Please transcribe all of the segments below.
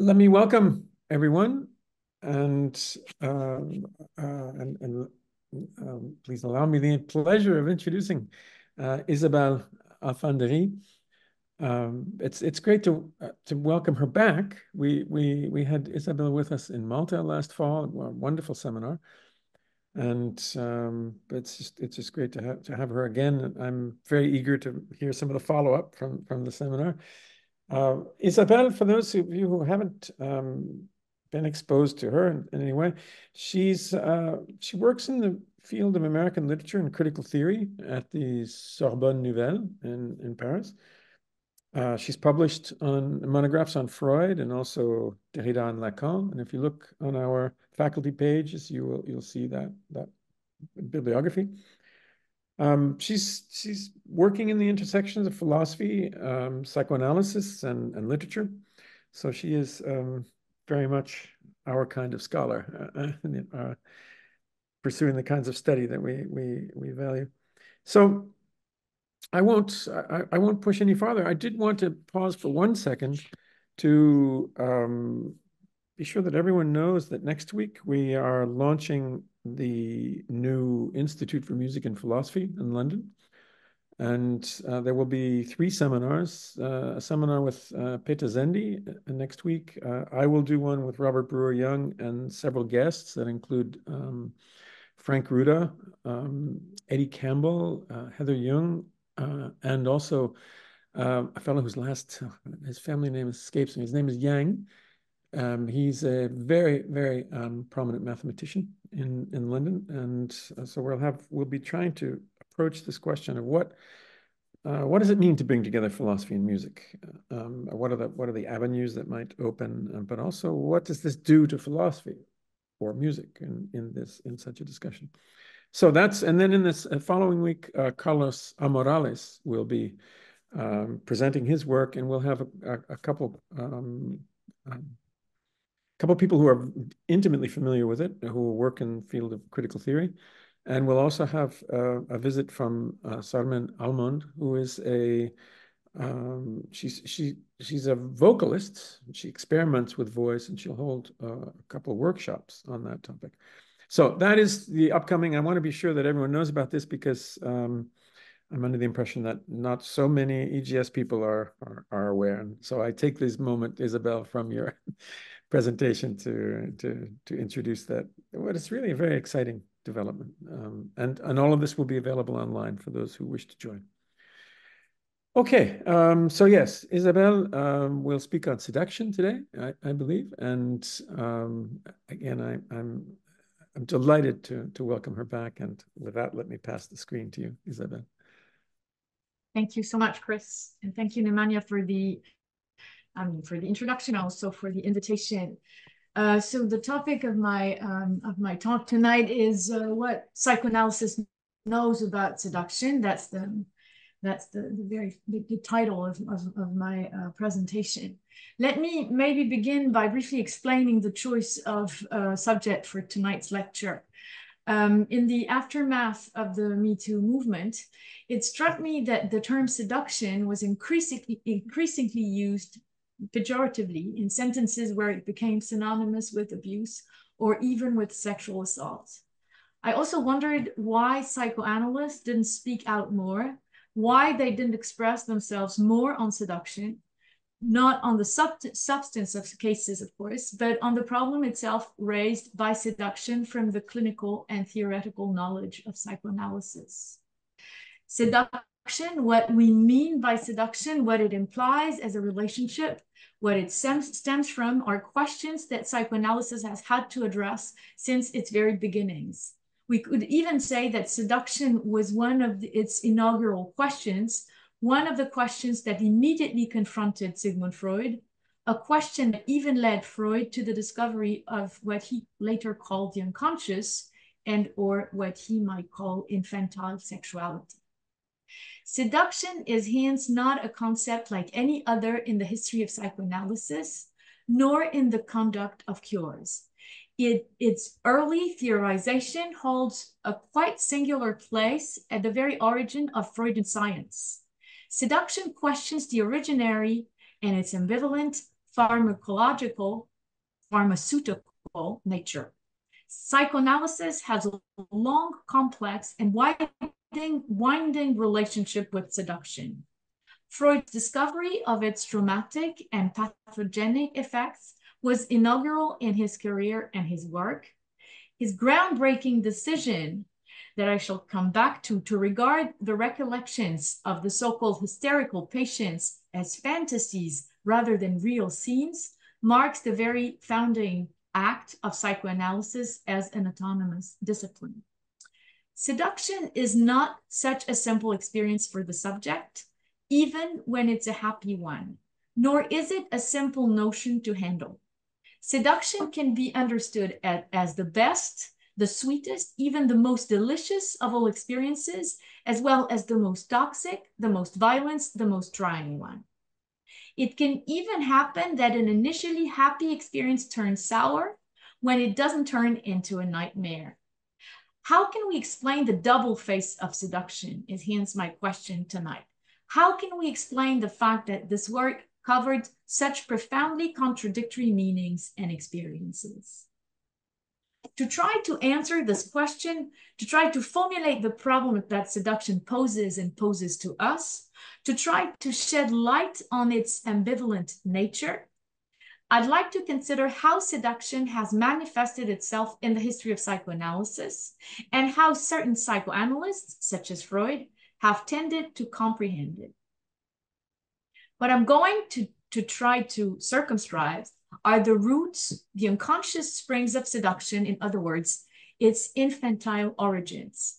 Let me welcome everyone, and um, and please allow me the pleasure of introducing Isabelle Alfandary. It's great to welcome her back. We had Isabelle with us in Malta last fall, a wonderful seminar, and it's just great to have her again. And I'm very eager to hear some of the follow-up from the seminar. Isabelle, for those of you who haven't been exposed to her in any way, she works in the field of American literature and critical theory at the Sorbonne Nouvelle in Paris. She's published on monographs on Freud and also Derrida and Lacan. And if you look on our faculty pages, you'll see that bibliography. She's working in the intersections of philosophy, psychoanalysis, and literature. So she is very much our kind of scholar, pursuing the kinds of study that we value. So I won't push any farther. I did want to pause for 1 second to be sure that everyone knows that next week we are launching the new Institute for Music and Philosophy in London. And there will be 3 seminars, a seminar with Peter Zendi next week. I will do one with Robert Brewer Young and several guests that include Frank Ruda, Eddie Campbell, Heather Young, and also a fellow his family name escapes me. His name is Yang. He's a very, very prominent mathematician in London, and so we'll be trying to approach this question of what does it mean to bring together philosophy and music? What are the avenues that might open, but also what does this do to philosophy or music in such a discussion? So and then in this following week, Carlos Amorales will be presenting his work, and we'll have a couple people who are intimately familiar with it, who work in the field of critical theory. And we'll also have a visit from Sarmen Almond, who is she's a vocalist. She experiments with voice, and she'll hold a couple of workshops on that topic. So that is the upcoming. I want to be sure that everyone knows about this because I'm under the impression that not so many EGS people are aware. And so I take this moment, Isabelle, from your presentation to introduce that. What is really a very exciting development, and all of this will be available online for those who wish to join. Okay, so yes, Isabelle will speak on seduction today, I believe, and again, I'm delighted to welcome her back. And with that, let me pass the screen to you, Isabelle. Thank you so much, Chris, and thank you, Nemanja, for the introduction, also for the invitation. So the topic of my talk tonight is what psychoanalysis knows about seduction. That's the title of my presentation. Let me maybe begin by briefly explaining the choice of subject for tonight's lecture. In the aftermath of the Me Too movement, it struck me that the term seduction was increasingly used pejoratively in sentences where it became synonymous with abuse or even with sexual assault. I also wondered why psychoanalysts didn't speak out more, why they didn't express themselves more on seduction, not on the substance of cases, of course, but on the problem itself raised by seduction from the clinical and theoretical knowledge of psychoanalysis. Seduction, what we mean by seduction, what it implies as a relationship, what it stems from, are questions that psychoanalysis has had to address since its very beginnings. We could even say that seduction was one of its inaugural questions, one of the questions that immediately confronted Sigmund Freud, a question that even led Freud to the discovery of what he later called the unconscious, and or what he might call infantile sexuality. Seduction is hence not a concept like any other in the history of psychoanalysis, nor in the conduct of cures. Its early theorization holds a quite singular place at the very origin of Freudian science. Seduction questions the originary and its ambivalent, pharmaceutical nature. Psychoanalysis has a long, complex, and winding relationship with seduction. Freud's discovery of its traumatic and pathogenic effects was inaugural in his career and his work. His groundbreaking decision that I shall come back to regard the recollections of the so-called hysterical patients as fantasies rather than real scenes marks the very founding act of psychoanalysis as an autonomous discipline. Seduction is not such a simple experience for the subject, even when it's a happy one, nor is it a simple notion to handle. Seduction can be understood as the best, the sweetest, even the most delicious of all experiences, as well as the most toxic, the most violent, the most trying one. It can even happen that an initially happy experience turns sour when it doesn't turn into a nightmare. How can we explain the double face of seduction is hence my question tonight. How can we explain the fact that this work covered such profoundly contradictory meanings and experiences? To try to answer this question, to try to formulate the problem that seduction poses and poses to us, to try to shed light on its ambivalent nature, I'd like to consider how seduction has manifested itself in the history of psychoanalysis and how certain psychoanalysts, such as Freud, have tended to comprehend it. What I'm going to try to circumscribe are the roots, the unconscious springs of seduction, in other words, its infantile origins.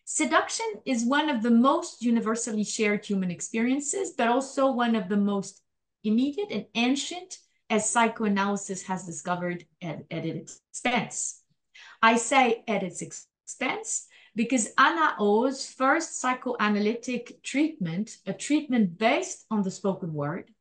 Seduction is one of the most universally shared human experiences, but also one of the most immediate and ancient, as psychoanalysis has discovered at its expense. I say at its expense because Anna O's first psychoanalytic treatment, a treatment based on the spoken word,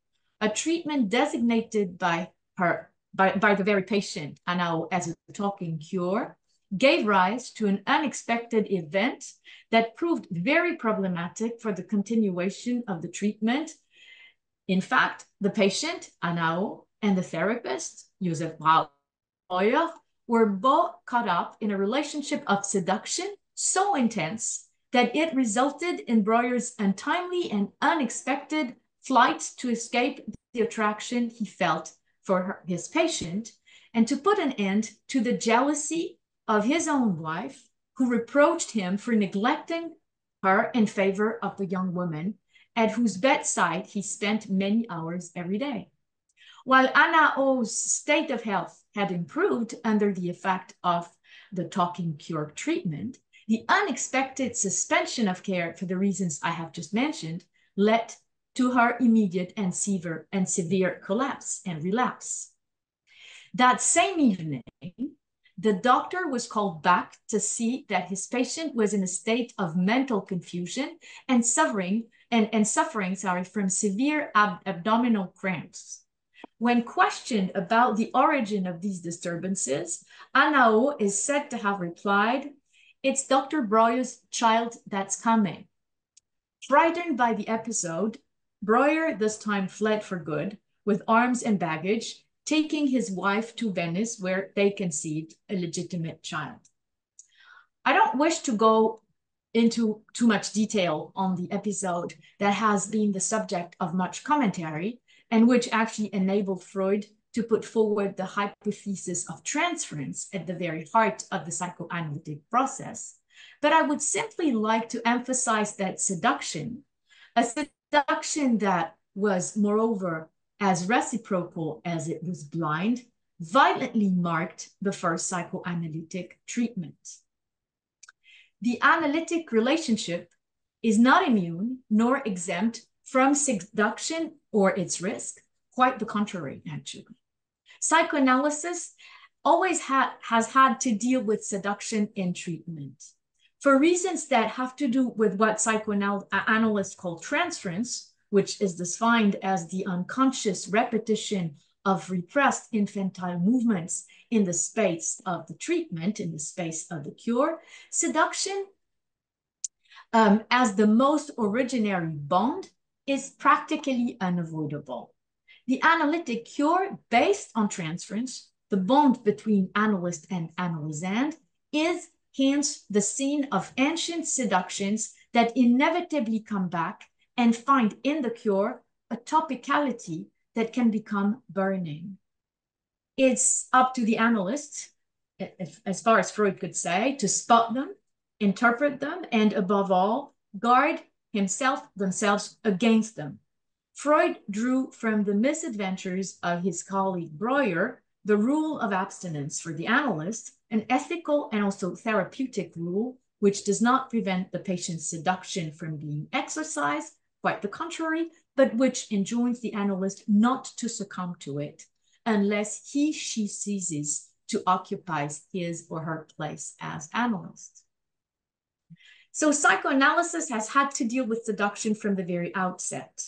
a treatment designated by the very patient, Anna O, as a talking cure, gave rise to an unexpected event that proved very problematic for the continuation of the treatment. In fact, the patient, Anna O, and the therapist, Joseph Breuer, were both caught up in a relationship of seduction so intense that it resulted in Breuer's untimely and unexpected flight to escape the attraction he felt for his patient and to put an end to the jealousy of his own wife, who reproached him for neglecting her in favor of the young woman at whose bedside he spent many hours every day. While Anna O's state of health had improved under the effect of the talking cure treatment, the unexpected suspension of care for the reasons I have just mentioned led to her immediate and severe collapse and relapse. That same evening, the doctor was called back to see that his patient was in a state of mental confusion and suffering from severe abdominal cramps. When questioned about the origin of these disturbances, Anna O is said to have replied, "It's Dr. Breuer's child that's coming." Frightened by the episode, Breuer this time fled for good with arms and baggage, taking his wife to Venice, where they conceived a legitimate child. I don't wish to go into too much detail on the episode that has been the subject of much commentary and which actually enabled Freud to put forward the hypothesis of transference at the very heart of the psychoanalytic process. But I would simply like to emphasize that seduction, a seduction that was, moreover, as reciprocal as it was blind, violently marked the first psychoanalytic treatment. The analytic relationship is not immune nor exempt from seduction or its risk, quite the contrary, actually. Psychoanalysis always has had to deal with seduction in treatment. For reasons that have to do with what psychoanalysts call transference, which is defined as the unconscious repetition of repressed infantile movements in the space of the treatment, in the space of the cure, seduction, as the most originary bond, is practically unavoidable. The analytic cure based on transference, the bond between analyst and analysand, is hence the scene of ancient seductions that inevitably come back and find in the cure a topicality that can become burning. It's up to the analyst, as far as Freud could say, to spot them, interpret them, and above all, guard themselves against them. Freud drew from the misadventures of his colleague Breuer the rule of abstinence for the analyst, an ethical and also therapeutic rule, which does not prevent the patient's seduction from being exercised, quite the contrary, but which enjoins the analyst not to succumb to it unless she ceases to occupy his or her place as analyst. So psychoanalysis has had to deal with seduction from the very outset.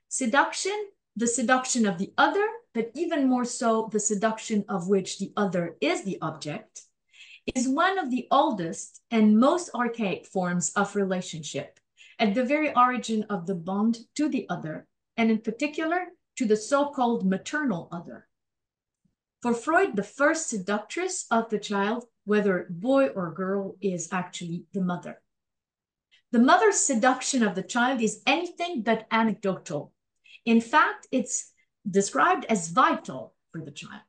Seduction, the seduction of the other, but even more so, the seduction of which the other is the object, is one of the oldest and most archaic forms of relationship, at the very origin of the bond to the other, and in particular, to the so-called maternal other. For Freud, the first seductress of the child, whether boy or girl, is actually the mother. The mother's seduction of the child is anything but anecdotal. In fact, it's described as vital for the child.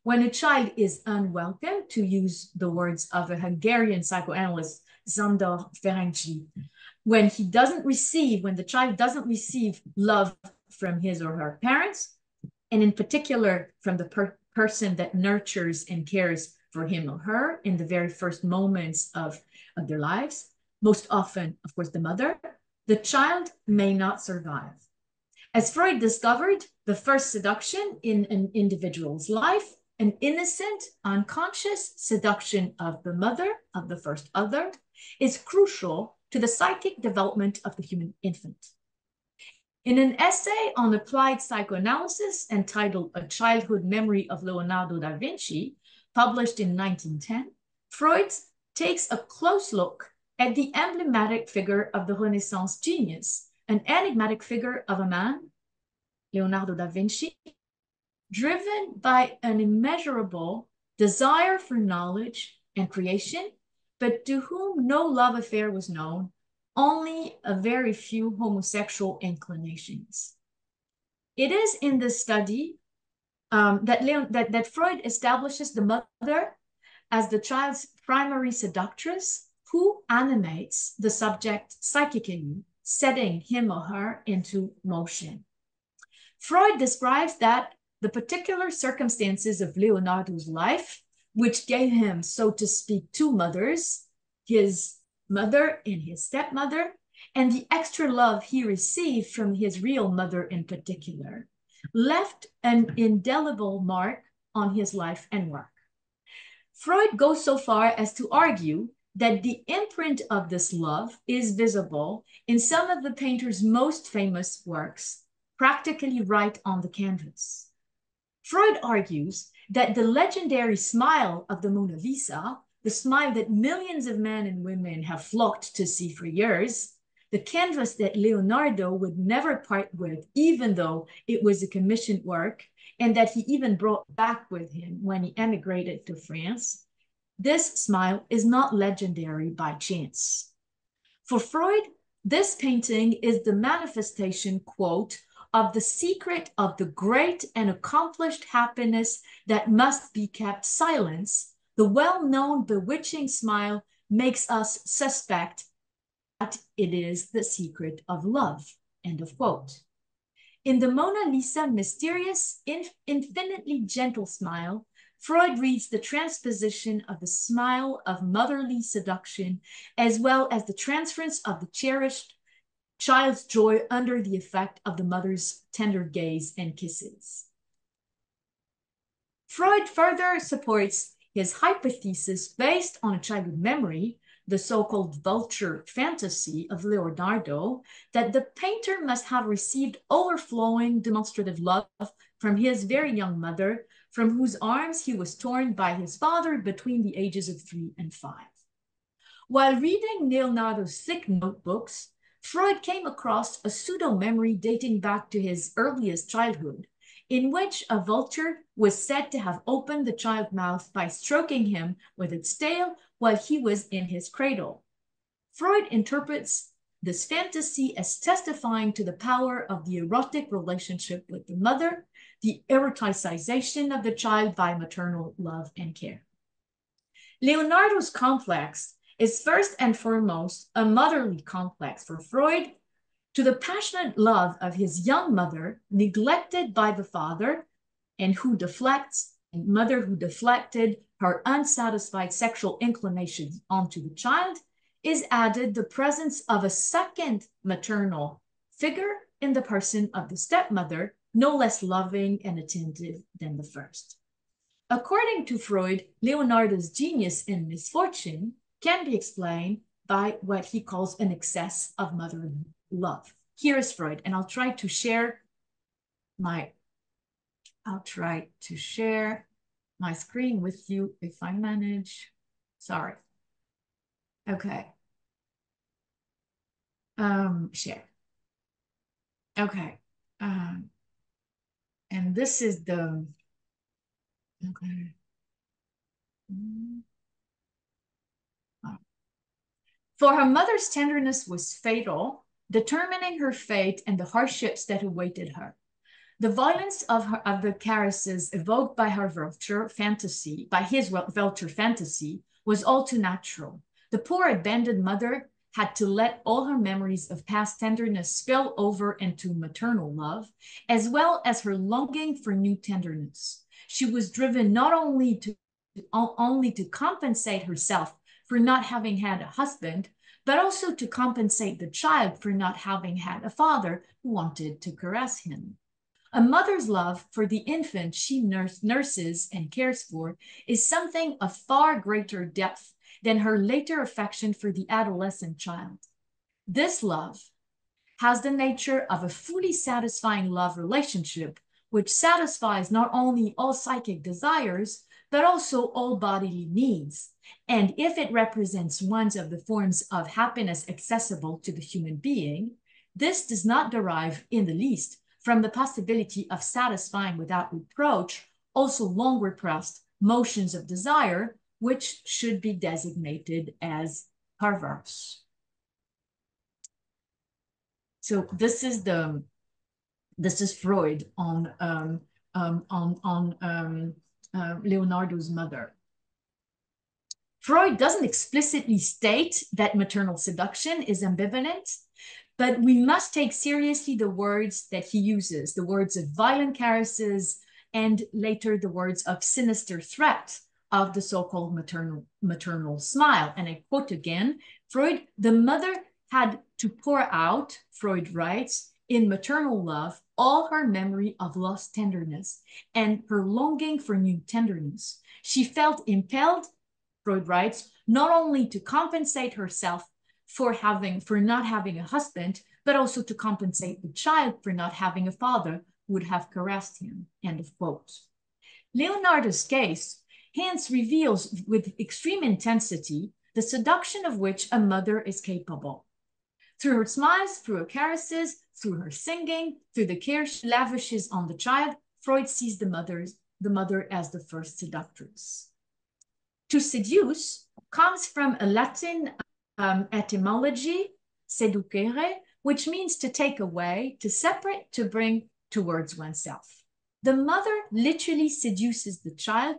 When a child is unwelcome, to use the words of a Hungarian psychoanalyst, Sándor Ferenczi, when the child doesn't receive love from his or her parents, and in particular from the person that nurtures and cares for him or her in the very first moments of their lives, most often, of course, the mother, the child may not survive. As Freud discovered, the first seduction in an individual's life, an innocent, unconscious seduction of the mother, of the first other, is crucial to the psychic development of the human infant. In an essay on applied psychoanalysis entitled A Childhood Memory of Leonardo da Vinci, published in 1910, Freud takes a close look at the emblematic figure of the Renaissance genius, an enigmatic figure of a man, Leonardo da Vinci, driven by an immeasurable desire for knowledge and creation, but to whom no love affair was known, only a very few homosexual inclinations. It is in this study that Freud establishes the mother as the child's primary seductress who animates the subject psychically, setting him or her into motion. Freud describes that the particular circumstances of Leonardo's life, which gave him, so to speak, two mothers, his mother and his stepmother, and the extra love he received from his real mother in particular, left an indelible mark on his life and work. Freud goes so far as to argue that the imprint of this love is visible in some of the painter's most famous works, practically right on the canvas. Freud argues that the legendary smile of the Mona Lisa, the smile that millions of men and women have flocked to see for years, the canvas that Leonardo would never part with, even though it was a commissioned work, and that he even brought back with him when he emigrated to France, this smile is not legendary by chance. For Freud, this painting is the manifestation, quote, of the secret of the great and accomplished happiness that must be kept silent. The well-known bewitching smile makes us suspect that it is the secret of love, end of quote. In the Mona Lisa mysterious, infinitely gentle smile, Freud reads the transposition of the smile of motherly seduction, as well as the transference of the cherished child's joy under the effect of the mother's tender gaze and kisses. Freud further supports his hypothesis based on a childhood memory, the so-called vulture fantasy of Leonardo, that the painter must have received overflowing demonstrative love from his very young mother, from whose arms he was torn by his father between the ages of 3 and 5. While reading Leonardo's thick notebooks, Freud came across a pseudo-memory dating back to his earliest childhood, in which a vulture was said to have opened the child's mouth by stroking him with its tail while he was in his cradle. Freud interprets this fantasy as testifying to the power of the erotic relationship with the mother, the eroticization of the child by maternal love and care. Leonardo's complex is first and foremost a motherly complex for Freud, to the passionate love of his young mother, neglected by the father, and mother who deflected her unsatisfied sexual inclinations onto the child, is added the presence of a second maternal figure in the person of the stepmother, no less loving and attentive than the first. According to Freud, Leonardo's genius and misfortune can be explained by what he calls an excess of motherly love. Here is Freud, and I'll try to share my screen with you if I manage. Sorry. Okay. Share. Okay. And this is the, okay. For her mother's tenderness was fatal, determining her fate and the hardships that awaited her. The violence of the caresses evoked by her vulture fantasy, was all too natural. The poor abandoned mother had to let all her memories of past tenderness spill over into maternal love, as well as her longing for new tenderness. She was driven not only to compensate herself for not having had a husband, but also to compensate the child for not having had a father who wanted to caress him. A mother's love for the infant she nurses and cares for is something of far greater depth than her later affection for the adolescent child. This love has the nature of a fully satisfying love relationship, which satisfies not only all psychic desires, but also all bodily needs. And if it represents one of the forms of happiness accessible to the human being, this does not derive in the least from the possibility of satisfying without reproach also long repressed motions of desire, which should be designated as perverse. So this is Freud on Leonardo's mother. Freud doesn't explicitly state that maternal seduction is ambivalent, but we must take seriously the words that he uses, the words of violent caresses, and later the words of sinister threat of the so-called maternal smile. And I quote again, Freud, the mother had to pour out, Freud writes, in maternal love, all her memory of lost tenderness and her longing for new tenderness. She felt impelled, Freud writes, not only to compensate herself for not having a husband, but also to compensate the child for not having a father who would have caressed him, end of quote. Leonardo's case hence reveals with extreme intensity the seduction of which a mother is capable. Through her smiles, through her caresses, through her singing, through the care she lavishes on the child, Freud sees the mother as the first seductress. To seduce comes from a Latin etymology, seducere, which means to take away, to separate, to bring towards oneself. The mother literally seduces the child,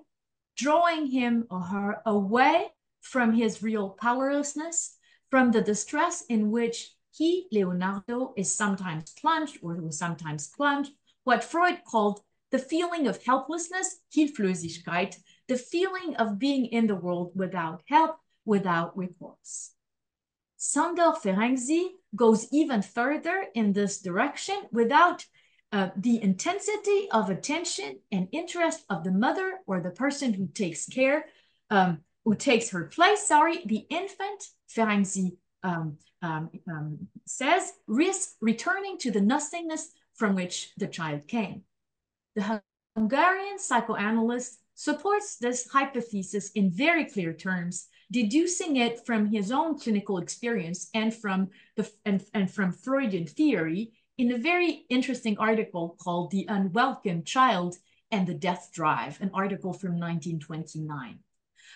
drawing him or her away from his real powerlessness, from the distress in which he, Leonardo, is sometimes plunged or was sometimes plunged, what Freud called the feeling of helplessness, Hilflosigkeit, the feeling of being in the world without help, without recourse. Sándor Ferenczi goes even further in this direction without the intensity of attention and interest of the mother or the person who takes her place, the infant, Ferenczi says, risks returning to the nothingness from which the child came. The Hungarian psychoanalyst supports this hypothesis in very clear terms, deducing it from his own clinical experience and from Freudian theory in a very interesting article called The Unwelcome Child and the Death Drive, an article from 1929.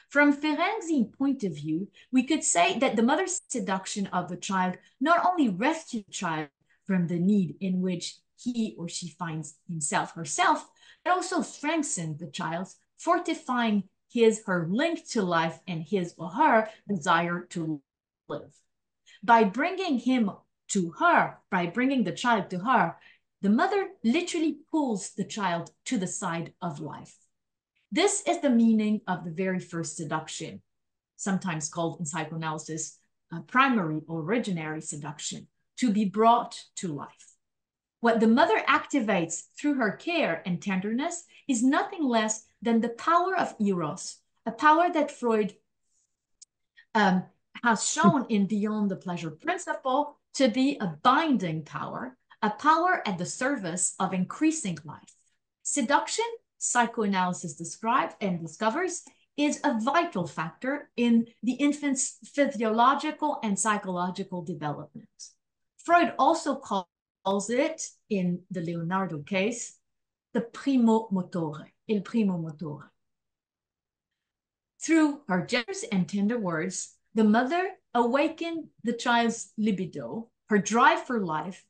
From Ferenczi's point of view, we could say that the mother's seduction of the child not only rescued the child from the need in which he or she finds himself herself, but also strengthened the child, fortifying her link to life and his or her desire to live. By bringing the child to her, the mother literally pulls the child to the side of life. This is the meaning of the very first seduction, sometimes called in psychoanalysis primary or originary seduction, to be brought to life. What the mother activates through her care and tenderness is nothing less than the power of eros, a power that Freud has shown in Beyond the Pleasure Principle to be a binding power, a power at the service of increasing life. Seduction, psychoanalysis describes and discovers, is a vital factor in the infant's physiological and psychological development. Freud also calls it, in the Leonardo case, the primo motore, il primo motore. Through her generous and tender words, the mother awakened the child's libido, her drive for life,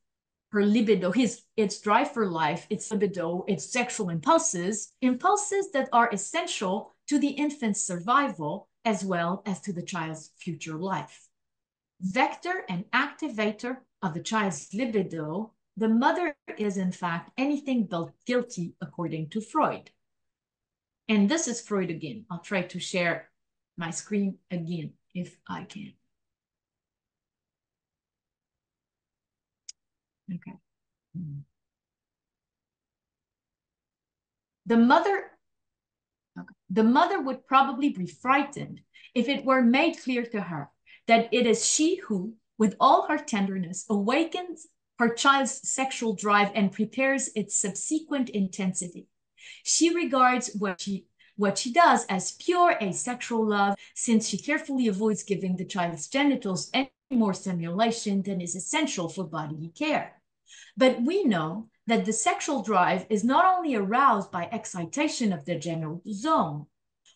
her libido, its drive for life, its libido, its sexual impulses that are essential to the infant's survival as well as to the child's future life. Vector and activator of the child's libido, the mother is in fact anything but guilty according to Freud. And this is Freud again. I'll try to share my screen again if I can. Okay. The mother would probably be frightened if it were made clear to her that it is she who, with all her tenderness, awakens her child's sexual drive and prepares its subsequent intensity. She regards what she does as pure asexual love, since she carefully avoids giving the child's genitals any more stimulation than is essential for bodily care. But we know that the sexual drive is not only aroused by excitation of the genital zone.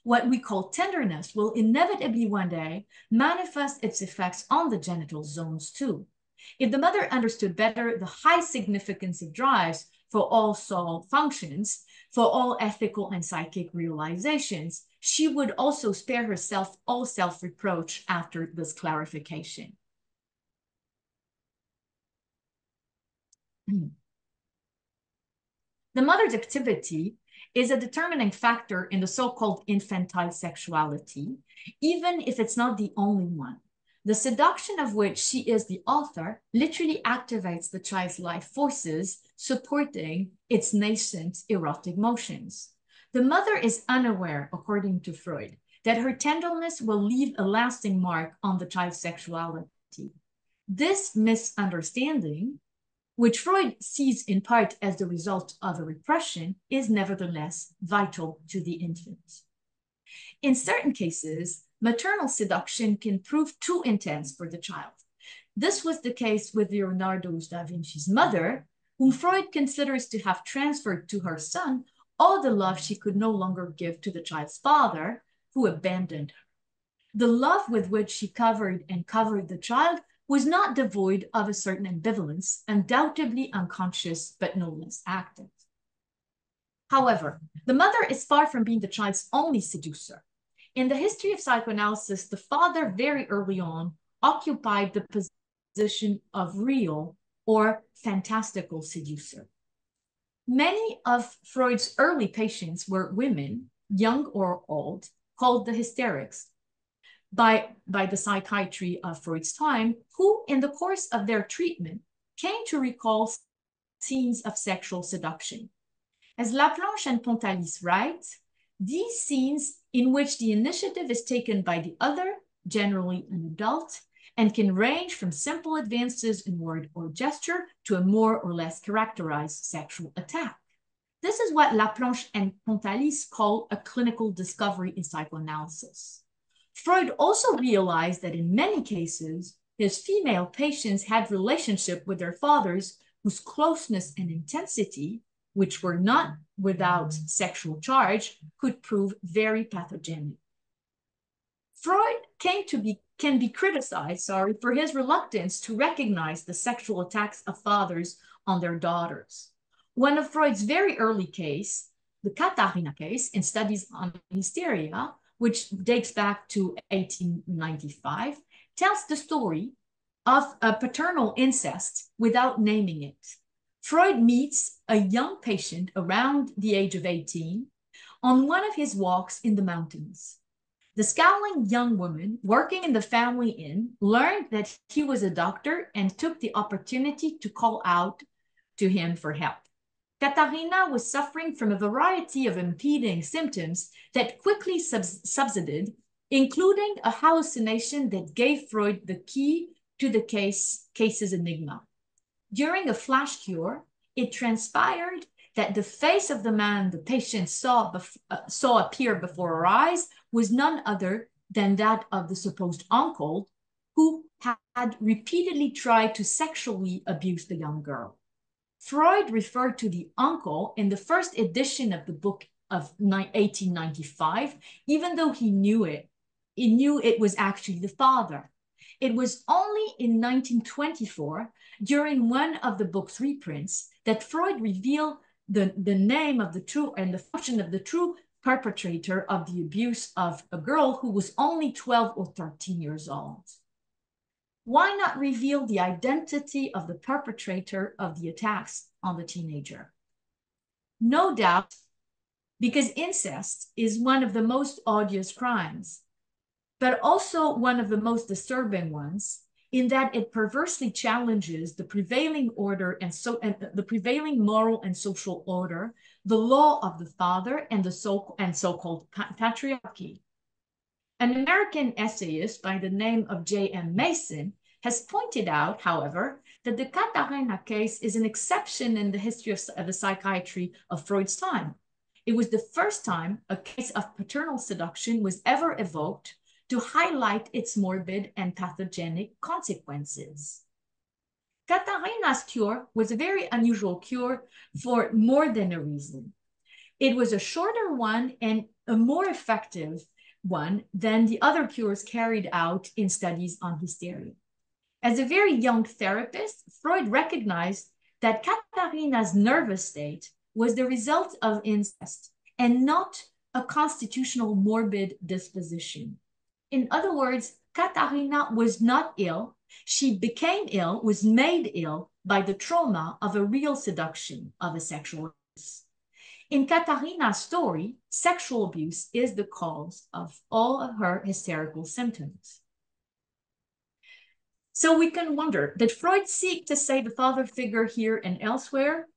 What we call tenderness will inevitably one day manifest its effects on the genital zones too. If the mother understood better the high significance of drives for all soul functions, for all ethical and psychic realizations, she would also spare herself all self-reproach after this clarification. The mother's activity is a determining factor in the so-called infantile sexuality, even if it's not the only one. The seduction of which she is the author literally activates the child's life forces, supporting its nascent erotic motions. The mother is unaware, according to Freud, that her tenderness will leave a lasting mark on the child's sexuality. This misunderstanding, which Freud sees in part as the result of a repression, is nevertheless vital to the infant. In certain cases, maternal seduction can prove too intense for the child. This was the case with Leonardo da Vinci's mother, whom Freud considers to have transferred to her son all the love she could no longer give to the child's father, who abandoned her. The love with which she covered the child was not devoid of a certain ambivalence, undoubtedly unconscious, but no less active. However, the mother is far from being the child's only seducer. In the history of psychoanalysis, the father very early on occupied the position of real or fantastical seducer. Many of Freud's early patients were women, young or old, called the hysterics, by the psychiatry of Freud's time, who in the course of their treatment came to recall scenes of sexual seduction. As Laplanche and Pontalis write, these scenes in which the initiative is taken by the other, generally an adult, and can range from simple advances in word or gesture to a more or less characterized sexual attack. This is what Laplanche and Pontalis call a clinical discovery in psychoanalysis. Freud also realized that in many cases, his female patients had relationship with their fathers whose closeness and intensity, which were not without sexual charge, could prove very pathogenic. Freud can be criticized, for his reluctance to recognize the sexual attacks of fathers on their daughters. One of Freud's very early case, the Katharina case in Studies on Hysteria, which dates back to 1895, tells the story of a paternal incest without naming it. Freud meets a young patient around the age of 18 on one of his walks in the mountains. The scowling young woman working in the family inn learned that he was a doctor and took the opportunity to call out to him for help. Katharina was suffering from a variety of impeding symptoms that quickly subsided, including a hallucination that gave Freud the key to the case's enigma. During a flash cure, it transpired that the face of the man the patient saw appear before her eyes was none other than that of the supposed uncle who had repeatedly tried to sexually abuse the young girl. Freud referred to the uncle in the first edition of the book of 1895, even though he knew it was actually the father. It was only in 1924, during one of the book's reprints, that Freud revealed the name of the true and the function of the true perpetrator of the abuse of a girl who was only 12 or 13 years old. Why not reveal the identity of the perpetrator of the attacks on the teenager? No doubt, because incest is one of the most odious crimes, but also one of the most disturbing ones, in that it perversely challenges the prevailing order and the prevailing moral and social order, the law of the father, and the so-called patriarchy. An American essayist by the name of J.M. Mason has pointed out, however, that the Katharina case is an exception in the history of the psychiatry of Freud's time. It was the first time a case of paternal seduction was ever evoked to highlight its morbid and pathogenic consequences. Katharina's cure was a very unusual cure for more than a reason. It was a shorter one and a more effective one than the other cures carried out in Studies on Hysteria. As a very young therapist, Freud recognized that Katharina's nervous state was the result of incest and not a constitutional morbid disposition. In other words, Katharina was not ill. She became ill, was made ill by the trauma of a real seduction, of a sexual abuse. In Katharina's story, sexual abuse is the cause of all of her hysterical symptoms. So we can wonder, did Freud seek to say the father figure here and elsewhere?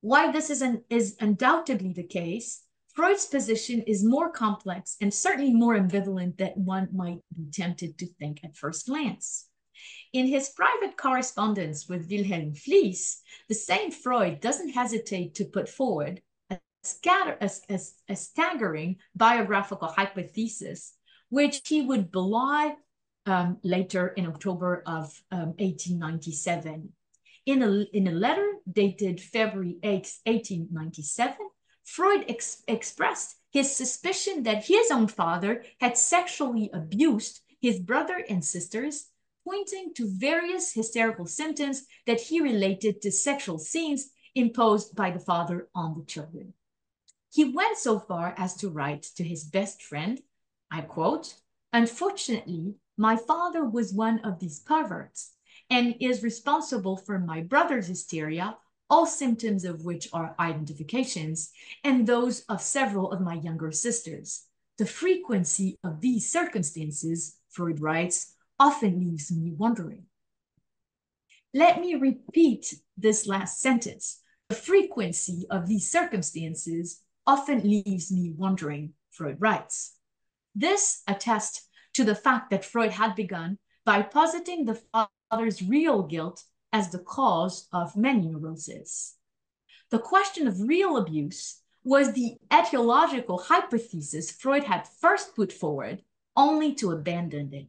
Why this is undoubtedly the case, Freud's position is more complex and certainly more ambivalent than one might be tempted to think at first glance. In his private correspondence with Wilhelm Fliess, the same Freud doesn't hesitate to put forward a staggering biographical hypothesis, which he would belie later in October of 1897. In a letter dated February 8, 1897, Freud expressed his suspicion that his own father had sexually abused his brother and sisters, pointing to various hysterical symptoms that he related to sexual scenes imposed by the father on the children. He went so far as to write to his best friend, I quote, "Unfortunately, my father was one of these perverts and is responsible for my brother's hysteria, all symptoms of which are identifications, and those of several of my younger sisters. The frequency of these circumstances," Freud writes, "often leaves me wondering." Let me repeat this last sentence. The frequency of these circumstances often leaves me wondering, Freud writes. This attests to the fact that Freud had begun by positing the father's real guilt as the cause of many neuroses. The question of real abuse was the etiological hypothesis Freud had first put forward, only to abandon it.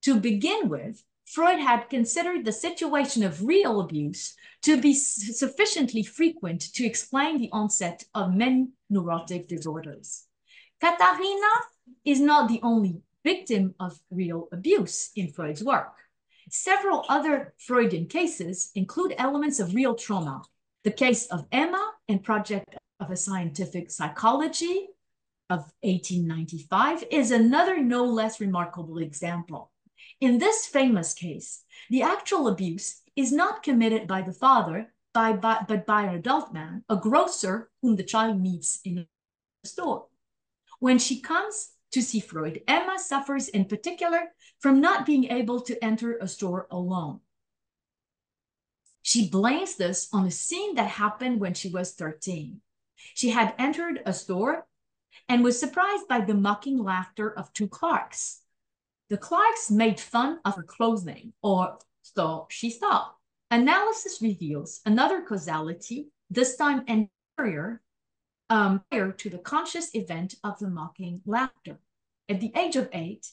To begin with, Freud had considered the situation of real abuse to be sufficiently frequent to explain the onset of many neurotic disorders. Katharina is not the only victim of real abuse in Freud's work. Several other Freudian cases include elements of real trauma. The case of Emma in Project of a Scientific Psychology of 1895 is another no less remarkable example. In this famous case, the actual abuse is not committed by the father, but by an adult man, a grocer whom the child meets in a store. When she comes to see Freud, Emma suffers in particular from not being able to enter a store alone. She blames this on a scene that happened when she was 13. She had entered a store and was surprised by the mocking laughter of two clerks. The clerks made fun of her clothing, or so she thought. Analysis reveals another causality, this time anterior to the conscious event of the mocking laughter. At the age of 8,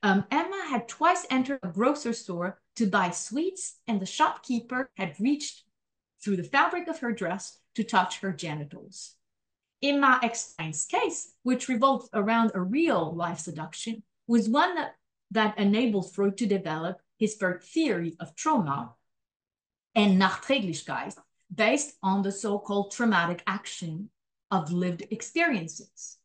Emma had twice entered a grocery store to buy sweets, and the shopkeeper had reached through the fabric of her dress to touch her genitals. Emma Eckstein's case, which revolved around a real life seduction, was one that enabled Freud to develop his third theory of trauma and Nachträglichkeit, based on the so-called traumatic action of lived experiences.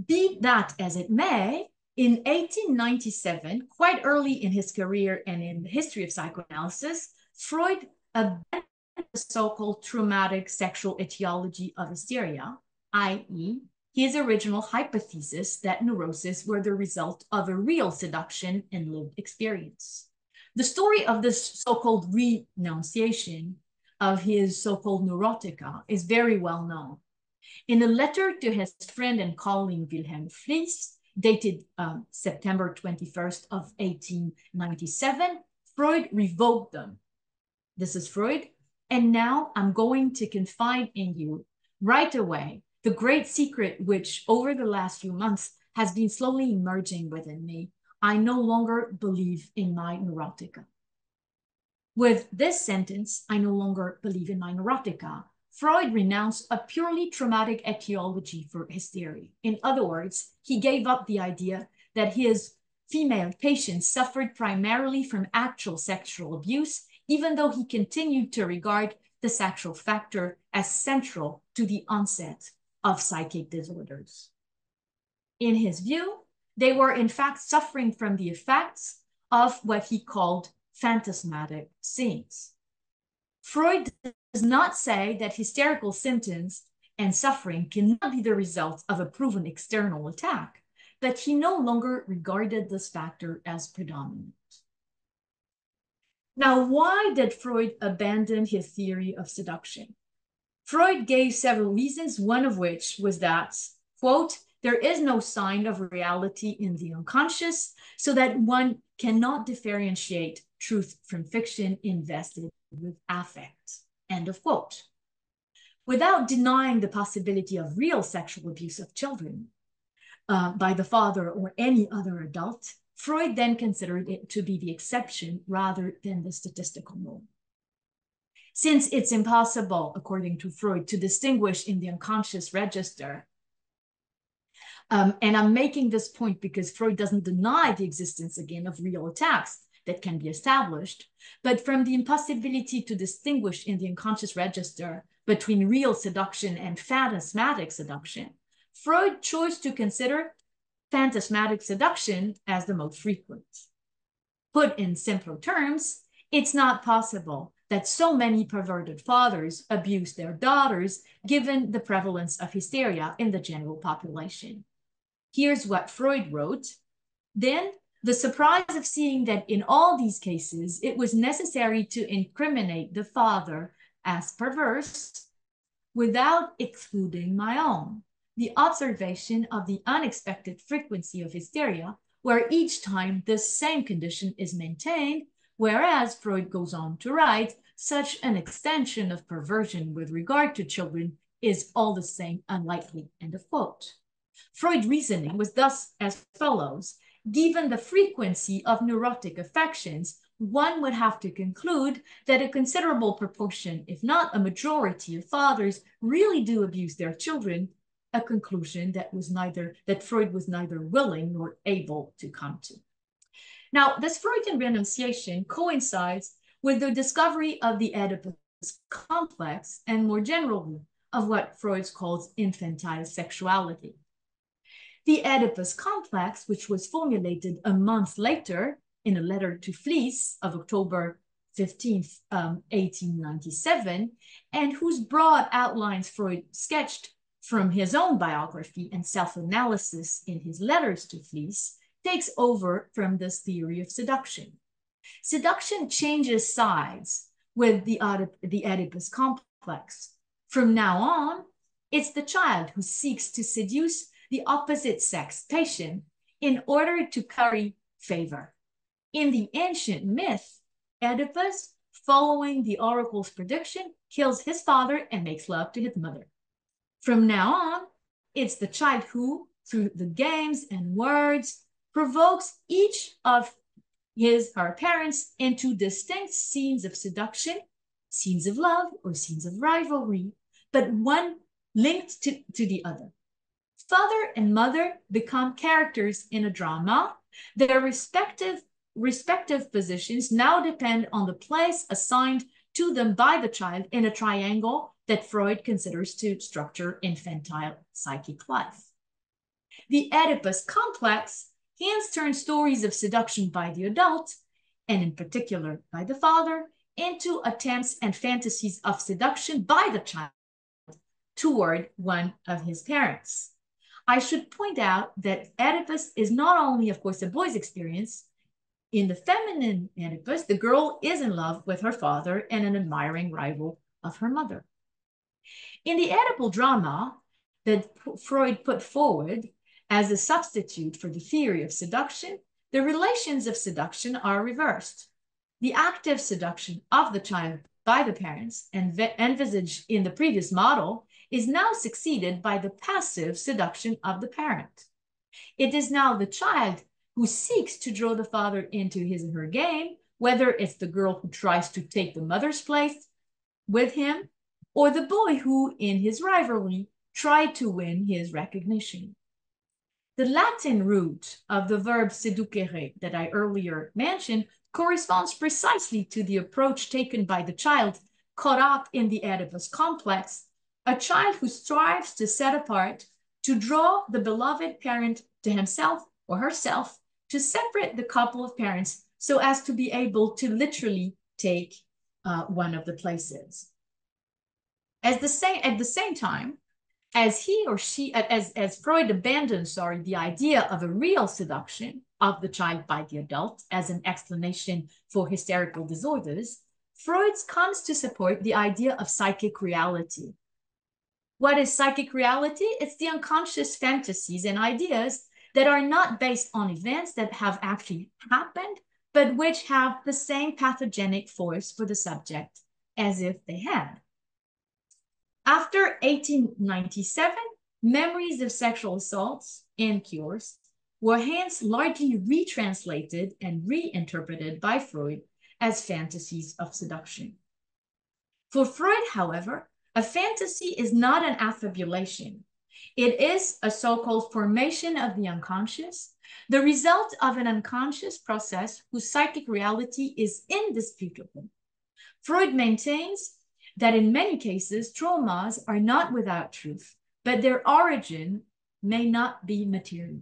Be that as it may, in 1897, quite early in his career and in the history of psychoanalysis, Freud abandoned the so-called traumatic sexual etiology of hysteria, i.e., his original hypothesis that neurosis were the result of a real seduction and lived experience. The story of this so-called renunciation of his so-called neurotica is very well known. In a letter to his friend and colleague Wilhelm Fliess, dated September 21st of 1897, Freud revoked them. This is Freud, and now I'm going to confide in you right away the great secret which over the last few months has been slowly emerging within me. I no longer believe in my neurotica. With this sentence, I no longer believe in my neurotica, Freud renounced a purely traumatic etiology for hysteria. In other words, he gave up the idea that his female patients suffered primarily from actual sexual abuse, even though he continued to regard the sexual factor as central to the onset of psychic disorders. In his view, they were in fact suffering from the effects of what he called phantasmatic scenes. Freud does not say that hysterical symptoms and suffering cannot be the result of a proven external attack, but he no longer regarded this factor as predominant. Now, why did Freud abandon his theory of seduction? Freud gave several reasons, one of which was that, quote, there is no sign of reality in the unconscious, so that one cannot differentiate truth from fiction invested with affect, end of quote. Without denying the possibility of real sexual abuse of children by the father or any other adult, Freud then considered it to be the exception rather than the statistical norm. Since it's impossible, according to Freud, to distinguish in the unconscious register, and I'm making this point because Freud doesn't deny the existence, again, of real attacks that can be established, but from the impossibility to distinguish in the unconscious register between real seduction and phantasmatic seduction, Freud chose to consider phantasmatic seduction as the most frequent. Put in simpler terms, it's not possible that so many perverted fathers abuse their daughters given the prevalence of hysteria in the general population. Here's what Freud wrote. Then, the surprise of seeing that in all these cases, it was necessary to incriminate the father as perverse without excluding my own. The observation of the unexpected frequency of hysteria, where each time the same condition is maintained, whereas Freud goes on to write, such an extension of perversion with regard to children is all the same unlikely, end of quote. Freud's reasoning was thus as follows. Given the frequency of neurotic affections, one would have to conclude that a considerable proportion, if not a majority of fathers, really do abuse their children, a conclusion that Freud was neither willing nor able to come to. Now, this Freudian renunciation coincides with the discovery of the Oedipus complex and more generally of what Freud calls infantile sexuality. The Oedipus complex, which was formulated a month later in a letter to Fliess of October 15th, 1897, and whose broad outlines Freud sketched from his own biography and self-analysis in his letters to Fliess, takes over from this theory of seduction. Seduction changes sides with the Oedipus complex. From now on, it's the child who seeks to seduce the opposite sex patient in order to curry favor. In the ancient myth, Oedipus, following the oracle's prediction, kills his father and makes love to his mother. From now on, it's the child who, through the games and words, provokes each of his or her parents into distinct scenes of seduction, scenes of love, or scenes of rivalry, but one linked to the other. Father and mother become characters in a drama. Their respective positions now depend on the place assigned to them by the child in a triangle that Freud considers to structure infantile psychic life. The Oedipus complex hence turns stories of seduction by the adult, and in particular by the father, into attempts and fantasies of seduction by the child toward one of his parents. I should point out that Oedipus is not only, of course, a boy's experience. In the feminine Oedipus, the girl is in love with her father and an admiring rival of her mother. In the Oedipal drama that Freud put forward as a substitute for the theory of seduction, the relations of seduction are reversed. The active seduction of the child by the parents, envisaged in the previous model, is now succeeded by the passive seduction of the parent. It is now the child who seeks to draw the father into his or her game, whether it's the girl who tries to take the mother's place with him, or the boy who, in his rivalry, tried to win his recognition. The Latin root of the verb seducere that I earlier mentioned corresponds precisely to the approach taken by the child caught up in the Oedipus complex, a child who strives to set apart, to draw the beloved parent to himself or herself, to separate the couple of parents so as to be able to literally take one of the places. At the same time, as Freud abandons, the idea of a real seduction of the child by the adult as an explanation for hysterical disorders, Freud comes to support the idea of psychic reality. What is psychic reality? It's the unconscious fantasies and ideas that are not based on events that have actually happened, but which have the same pathogenic force for the subject as if they had. After 1897, memories of sexual assaults and cures were hence largely retranslated and reinterpreted by Freud as fantasies of seduction. For Freud, however, a fantasy is not an affabulation. It is a so-called formation of the unconscious, the result of an unconscious process whose psychic reality is indisputable. Freud maintains that in many cases, traumas are not without truth, but their origin may not be material.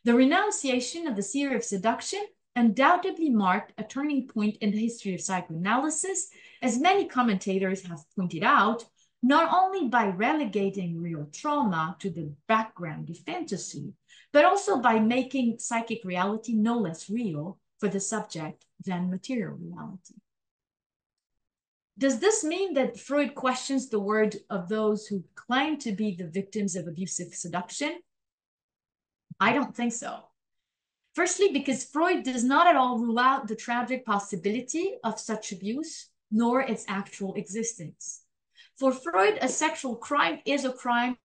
The renunciation of the theory of seduction undoubtedly marked a turning point in the history of psychoanalysis, as many commentators have pointed out, not only by relegating real trauma to the background of fantasy, but also by making psychic reality no less real for the subject than material reality. Does this mean that Freud questions the word of those who claim to be the victims of abusive seduction? I don't think so. Firstly, because Freud does not at all rule out the tragic possibility of such abuse, nor its actual existence. For Freud, a sexual crime is a crime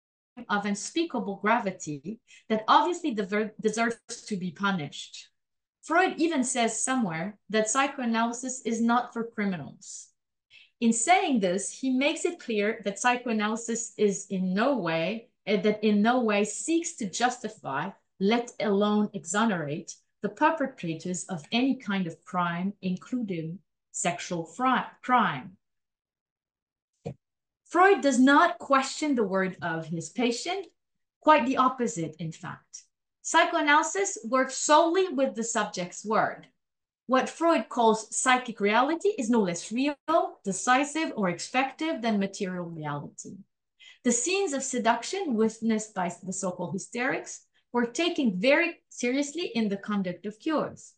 of unspeakable gravity that obviously deserves to be punished. Freud even says somewhere that psychoanalysis is not for criminals. In saying this, he makes it clear that psychoanalysis is in no way seeks to justify, let alone exonerate, the perpetrators of any kind of crime, including sexual crime. Freud does not question the word of his patient, quite the opposite, in fact. Psychoanalysis works solely with the subject's word. What Freud calls psychic reality is no less real, decisive, or expected than material reality. The scenes of seduction witnessed by the so-called hysterics were taken very seriously in the conduct of cures.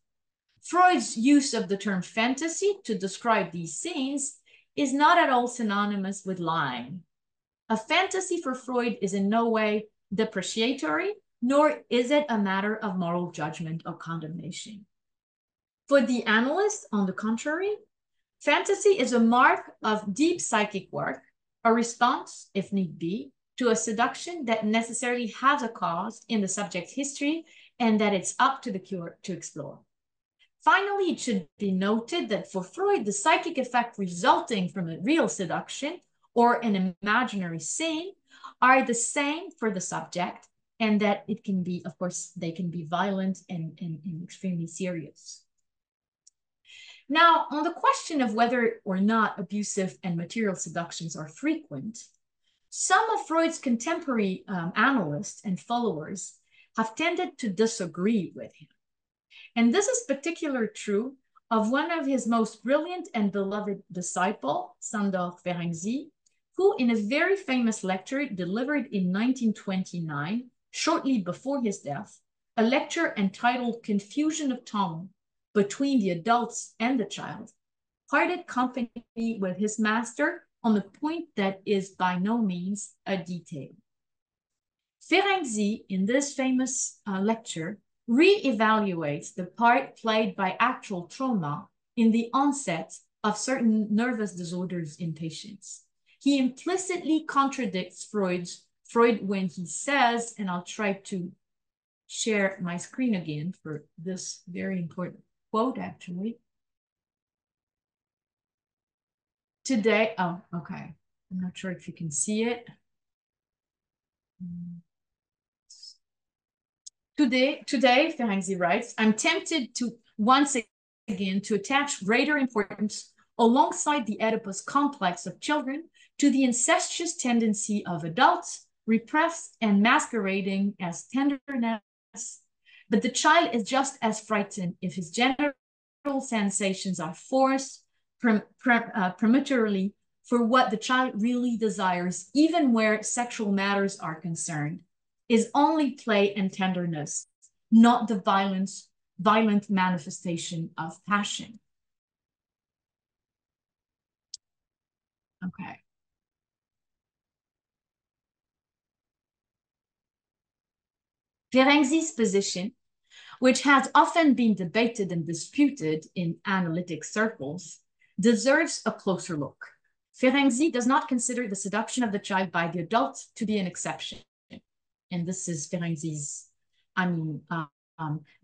Freud's use of the term fantasy to describe these scenes is not at all synonymous with lying. A fantasy for Freud is in no way depreciatory, nor is it a matter of moral judgment or condemnation. For the analyst, on the contrary, fantasy is a mark of deep psychic work, a response, if need be, to a seduction that necessarily has a cause in the subject's history and that it's up to the cure to explore. Finally, it should be noted that for Freud, the psychic effect resulting from a real seduction or an imaginary scene are the same for the subject, and that it can be, of course, they can be violent and extremely serious. Now, on the question of whether or not abusive and material seductions are frequent, some of Freud's contemporary analysts and followers have tended to disagree with him. And this is particularly true of one of his most brilliant and beloved disciple, Sándor Ferenczi, who in a very famous lecture delivered in 1929, shortly before his death, a lecture entitled Confusion of Tone Between the Adults and the Child, parted company with his master on a point that is by no means a detail. Ferenczi, in this famous lecture, re-evaluates the part played by actual trauma in the onset of certain nervous disorders in patients. He implicitly contradicts Freud when he says, and I'll try to share my screen again for this very important quote, actually. Today, oh, okay. I'm not sure if you can see it. Today, Ferenczi writes, I'm tempted to once again to attach greater importance alongside the Oedipus complex of children to the incestuous tendency of adults, repressed and masquerading as tenderness. But the child is just as frightened if his genital sensations are forced prematurely for what the child really desires, even where sexual matters are concerned, is only play and tenderness, not the violent manifestation of passion. Okay. Ferenczi's position, which has often been debated and disputed in analytic circles, deserves a closer look. Ferenczi does not consider the seduction of the child by the adult to be an exception. And this is Ferenczi's,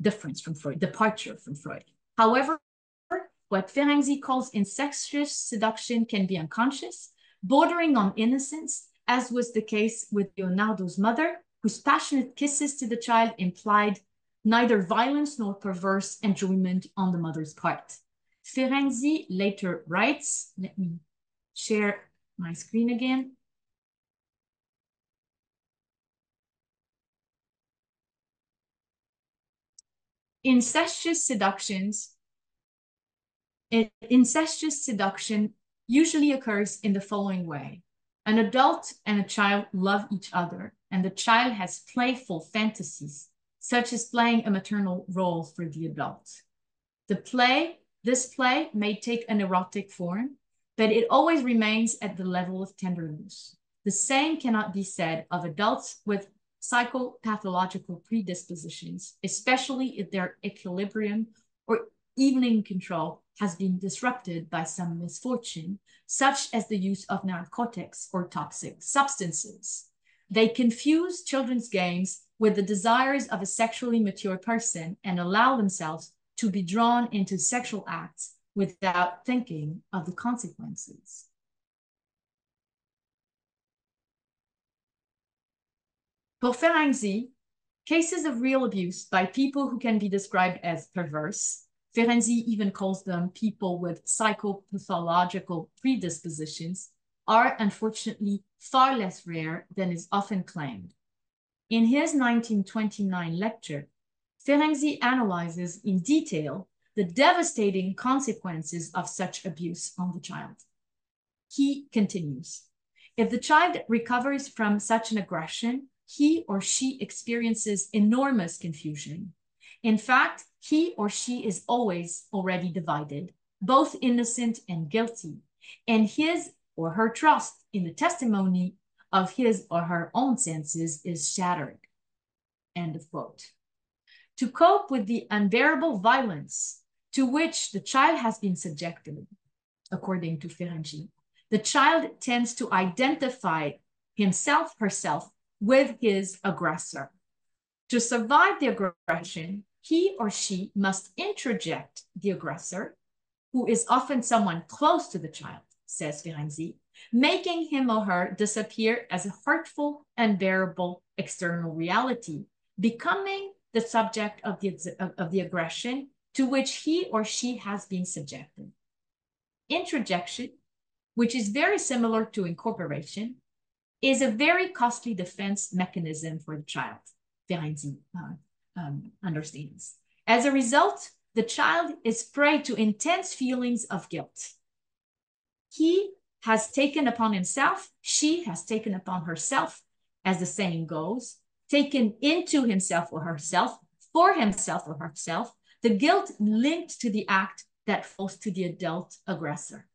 difference from Freud, departure from Freud. However, what Ferenczi calls incestuous seduction can be unconscious, bordering on innocence, as was the case with Leonardo's mother, whose passionate kisses to the child implied neither violence nor perverse enjoyment on the mother's part. Ferenczi later writes, let me share my screen again. Incestuous seduction usually occurs in the following way. An adult and a child love each other, and the child has playful fantasies, such as playing a maternal role for the adult. This play may take an erotic form, but it always remains at the level of tenderness. The same cannot be said of adults with psychopathological predispositions, especially if their equilibrium or evening control has been disrupted by some misfortune, such as the use of narcotics or toxic substances. They confuse children's games with the desires of a sexually mature person and allow themselves to be drawn into sexual acts without thinking of the consequences. For Ferenczi, cases of real abuse by people who can be described as perverse, Ferenczi even calls them people with psychopathological predispositions, are unfortunately far less rare than is often claimed. In his 1929 lecture, Ferenczi analyzes in detail the devastating consequences of such abuse on the child. He continues, if the child recovers from such an aggression, he or she experiences enormous confusion. In fact, he or she is always already divided, both innocent and guilty, and his or her trust in the testimony of his or her own senses is shattered. End of quote. To cope with the unbearable violence to which the child has been subjected, according to Ferenczi, the child tends to identify himself, herself, with his aggressor. To survive the aggression, he or she must introject the aggressor, who is often someone close to the child, says Ferenczi, making him or her disappear as a hurtful, unbearable external reality, becoming the subject of the aggression to which he or she has been subjected. Introjection, which is very similar to incorporation, is a very costly defense mechanism for the child, Ferenczi understands. As a result, the child is prey to intense feelings of guilt. He has taken upon himself, she has taken upon herself, as the saying goes, taken into himself or herself, for himself or herself, the guilt linked to the act that falls to the adult aggressor.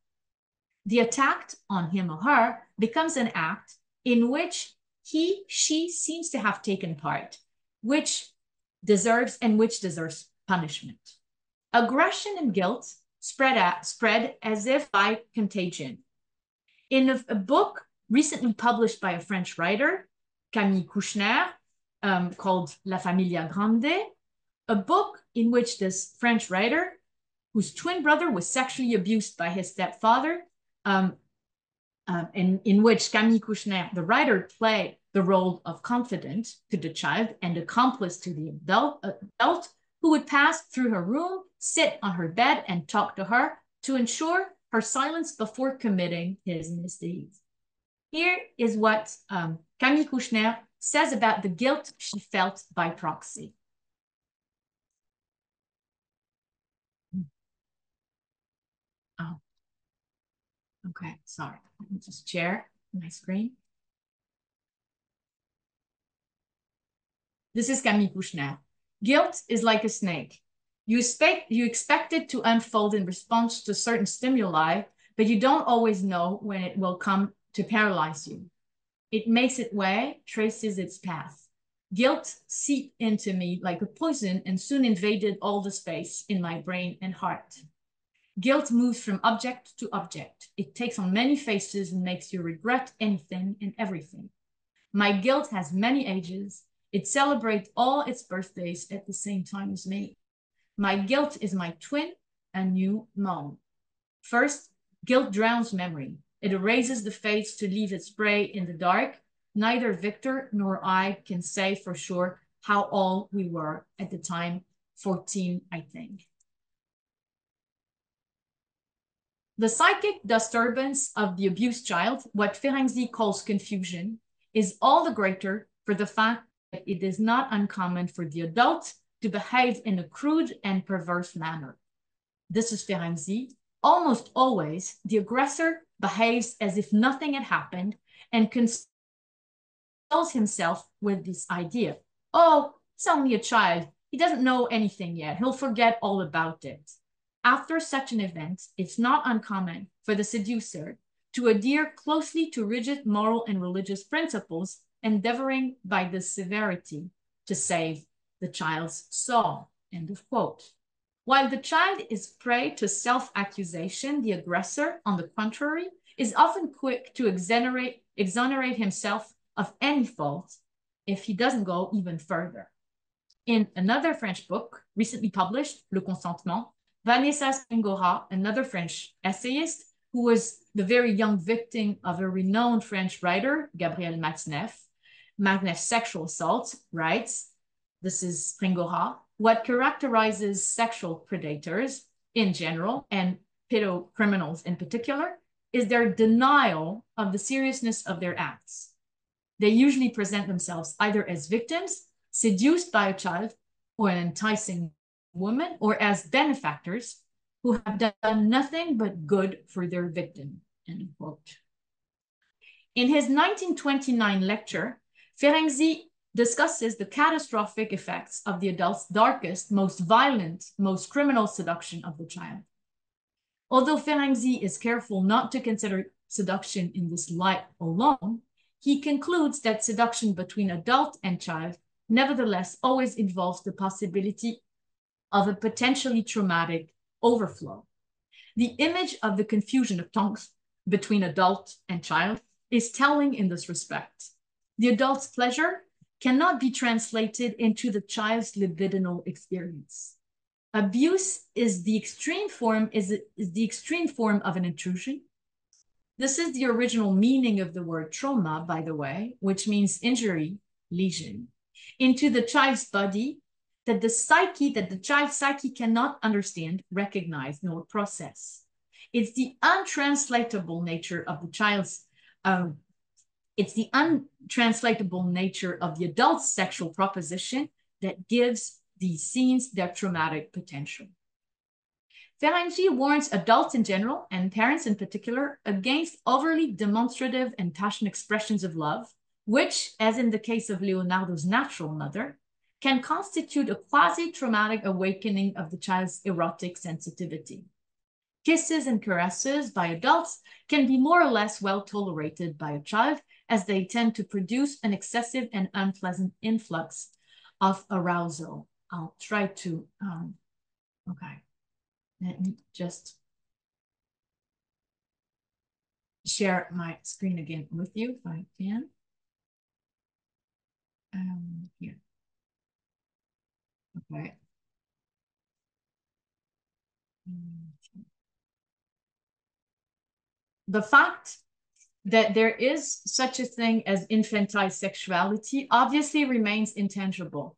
The attack on him or her becomes an act in which he, she seems to have taken part, which deserves punishment. Aggression and guilt spread as if by contagion. In a book recently published by a French writer, Camille Kouchner, called La Familia Grande, a book in which this French writer, whose twin brother was sexually abused by his stepfather, in which Camille Kouchner, the writer, played the role of confidant to the child and accomplice to the adult who would pass through her room, sit on her bed, and talk to her to ensure her silence before committing his misdeeds. Here is what Camille Kouchner says about the guilt she felt by proxy. Oh, okay, sorry. Let me just share my screen. This is Camille Kouchner. Guilt is like a snake. You expect it to unfold in response to certain stimuli, but you don't always know when it will come to paralyze you. It makes its way, traces its path. Guilt seeped into me like a poison and soon invaded all the space in my brain and heart. Guilt moves from object to object. It takes on many faces and makes you regret anything and everything. My guilt has many ages. It celebrates all its birthdays at the same time as me. My guilt is my twin, a new moan. First, guilt drowns memory. It erases the face to leave its prey in the dark. Neither Victor nor I can say for sure how old we were at the time, 14, I think. The psychic disturbance of the abused child, what Ferenczi calls confusion, is all the greater for the fact that it is not uncommon for the adult to behave in a crude and perverse manner. This is Ferenczi. Almost always, the aggressor behaves as if nothing had happened and consoles himself with this idea. Oh, it's only a child. He doesn't know anything yet. He'll forget all about it. After such an event, it's not uncommon for the seducer to adhere closely to rigid moral and religious principles, endeavoring by this severity to save the child's soul. End of quote. While the child is prey to self-accusation, the aggressor, on the contrary, is often quick to exonerate himself of any fault if he doesn't go even further. In another French book, recently published, Le Consentement, Vanessa Springora, another French essayist, who was the very young victim of a renowned French writer, Gabriel Magneff's sexual assault, writes, this is Springora, what characterizes sexual predators in general and pedocriminals in particular is their denial of the seriousness of their acts. They usually present themselves either as victims seduced by a child or an enticing woman, or as benefactors who have done nothing but good for their victim, end quote. In his 1929 lecture, Ferenczi discusses the catastrophic effects of the adult's darkest, most violent, most criminal seduction of the child. Although Ferenczi is careful not to consider seduction in this light alone, he concludes that seduction between adult and child nevertheless always involves the possibility of a potentially traumatic overflow. The image of the confusion of tongues between adult and child is telling in this respect. The adult's pleasure cannot be translated into the child's libidinal experience. Abuse is the extreme form of an intrusion. This is the original meaning of the word trauma, by the way, which means injury, lesion, into the child's body that the child's psyche cannot understand, recognize, nor process. It's the untranslatable nature of the child's it's the untranslatable nature of the adult's sexual proposition that gives these scenes their traumatic potential. Ferenczi warns adults in general, and parents in particular, against overly demonstrative and passionate expressions of love, which, as in the case of Leonardo's natural mother, can constitute a quasi-traumatic awakening of the child's erotic sensitivity. Kisses and caresses by adults can be more or less well tolerated by a child, as they tend to produce an excessive and unpleasant influx of arousal. I'll try to, okay, let me just share my screen again with you if I can. Here. Okay. The fact that there is such a thing as infantile sexuality obviously remains intangible,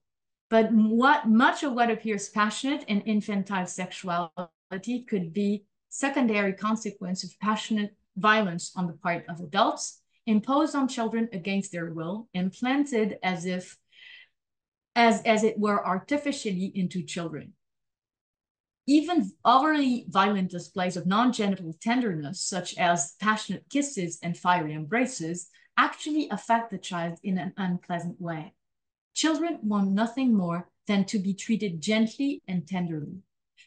but much of what appears passionate in infantile sexuality could be secondary consequence of passionate violence on the part of adults, imposed on children against their will, implanted as it were artificially into children. Even overly violent displays of non-genital tenderness, such as passionate kisses and fiery embraces, actually affect the child in an unpleasant way. Children want nothing more than to be treated gently and tenderly.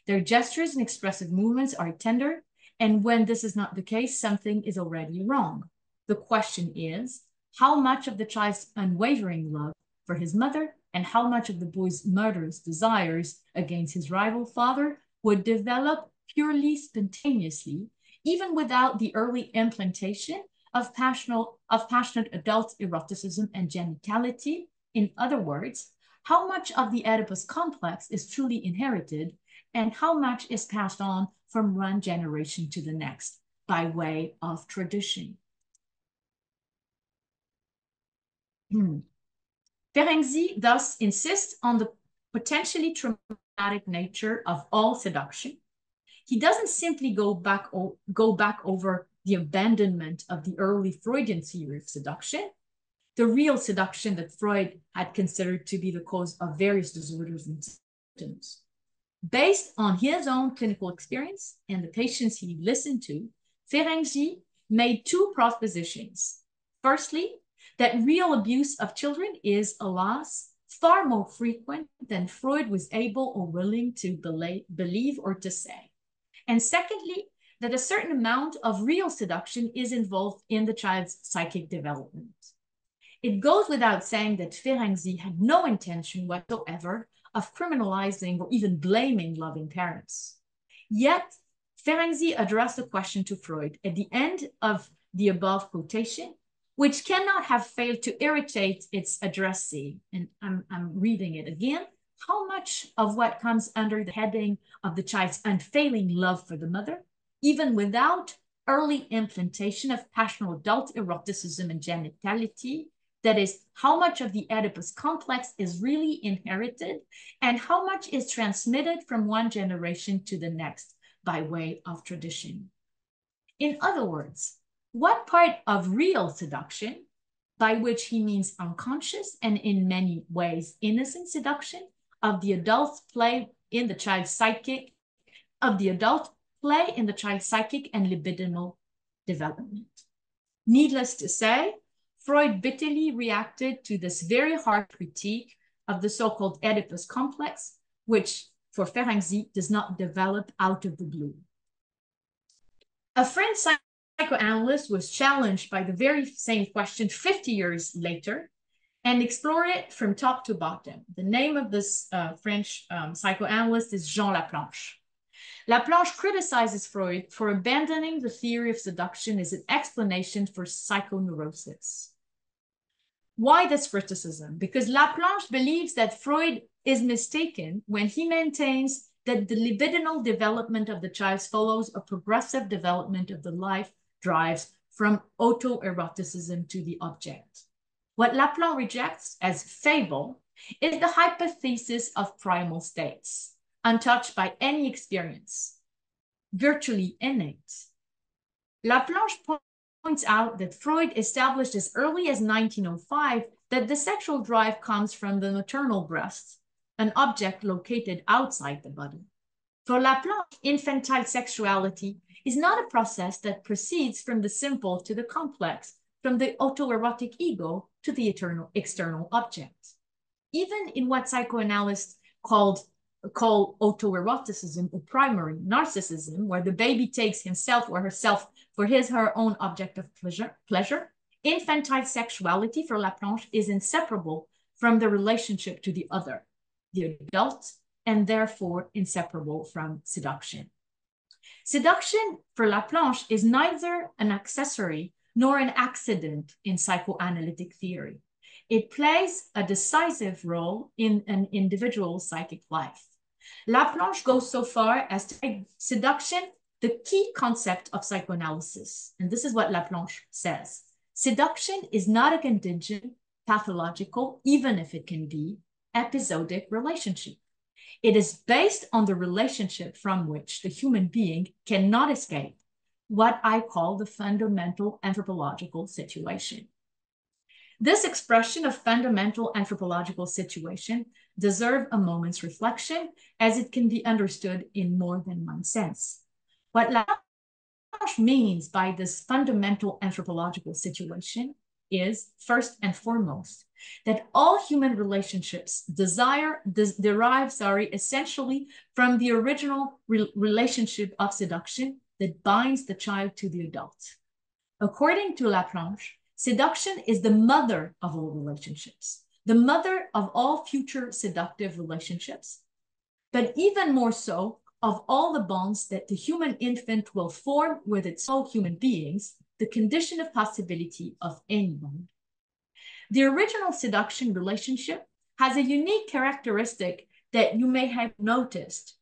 Their gestures and expressive movements are tender, and when this is not the case, something is already wrong. The question is, how much of the child's unwavering love for his mother and how much of the boy's murderous desires against his rival father would develop purely spontaneously, even without the early implantation of passionate adult eroticism and genitality. In other words, how much of the Oedipus complex is truly inherited and how much is passed on from one generation to the next by way of tradition. Ferenczi thus insists on the potentially traumatic nature of all seduction. He doesn't simply go back over the abandonment of the early Freudian theory of seduction, the real seduction that Freud had considered to be the cause of various disorders and symptoms. Based on his own clinical experience and the patients he listened to, Ferenczi made two propositions. Firstly, that real abuse of children is, alas, far more frequent than Freud was able or willing to believe or to say. And secondly, that a certain amount of real seduction is involved in the child's psychic development. It goes without saying that Ferenczi had no intention whatsoever of criminalizing or even blaming loving parents. Yet, Ferenczi addressed the question to Freud at the end of the above quotation, which cannot have failed to irritate its addressee. And I'm reading it again. How much of what comes under the heading of the child's unfailing love for the mother, even without early implantation of passional adult eroticism and genitality, that is, how much of the Oedipus complex is really inherited and how much is transmitted from one generation to the next by way of tradition. In other words, what part of real seduction, by which he means unconscious and in many ways innocent seduction, of the adult play in the child's psychic, and libidinal development. Needless to say, Freud bitterly reacted to this very hard critique of the so-called Oedipus complex, which for Ferenczi does not develop out of the blue. A French psychoanalyst was challenged by the very same question 50 years later and explored it from top to bottom. The name of this French psychoanalyst is Jean Laplanche. Laplanche criticizes Freud for abandoning the theory of seduction as an explanation for psychoneurosis. Why this criticism? Because Laplanche believes that Freud is mistaken when he maintains that the libidinal development of the child follows a progressive development of the life drives from autoeroticism to the object. What Laplanche rejects as fable is the hypothesis of primal states, untouched by any experience, virtually innate. Laplanche points out that Freud established as early as 1905 that the sexual drive comes from the maternal breast, an object located outside the body. For Laplanche, infantile sexuality is not a process that proceeds from the simple to the complex, from the autoerotic ego to the external object. Even in what psychoanalysts call autoeroticism or primary narcissism, where the baby takes himself or herself for her own object of pleasure, infantile sexuality for Laplanche is inseparable from the relationship to the other, the adult, and therefore inseparable from seduction. Seduction for Laplanche is neither an accessory nor an accident in psychoanalytic theory. It plays a decisive role in an individual's psychic life. Laplanche goes so far as to make seduction the key concept of psychoanalysis. And this is what Laplanche says. Seduction is not a contingent, pathological, even if it can be, episodic relationship. It is based on the relationship from which the human being cannot escape, what I call the fundamental anthropological situation. This expression of fundamental anthropological situation deserves a moment's reflection, as it can be understood in more than one sense. What Laplanche means by this fundamental anthropological situation is, first and foremost, that all human relationships derive essentially from the original relationship of seduction that binds the child to the adult. According to Laplanche, seduction is the mother of all relationships, the mother of all future seductive relationships, but even more so of all the bonds that the human infant will form with its fellow human beings, the condition of possibility of any bond. The original seduction relationship has a unique characteristic that you may have noticed.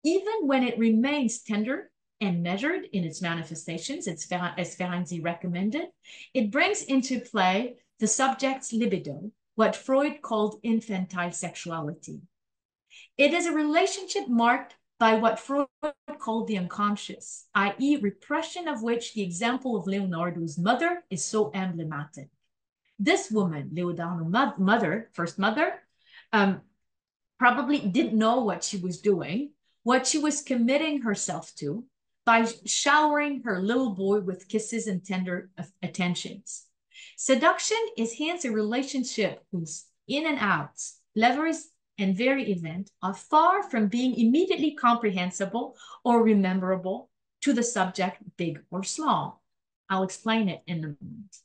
Even when it remains tender and measured in its manifestations, as Ferenczi recommended, it brings into play the subject's libido, what Freud called infantile sexuality. It is a relationship marked by what Freud called the unconscious, i.e. repression of which the example of Leonardo's mother is so emblematic. This woman, Leonardo's first mother, probably didn't know what she was doing, what she was committing herself to by showering her little boy with kisses and tender attentions. Seduction is hence a relationship whose in and outs, levers and very event are far from being immediately comprehensible or rememberable to the subject, big or small. I'll explain it in a moment.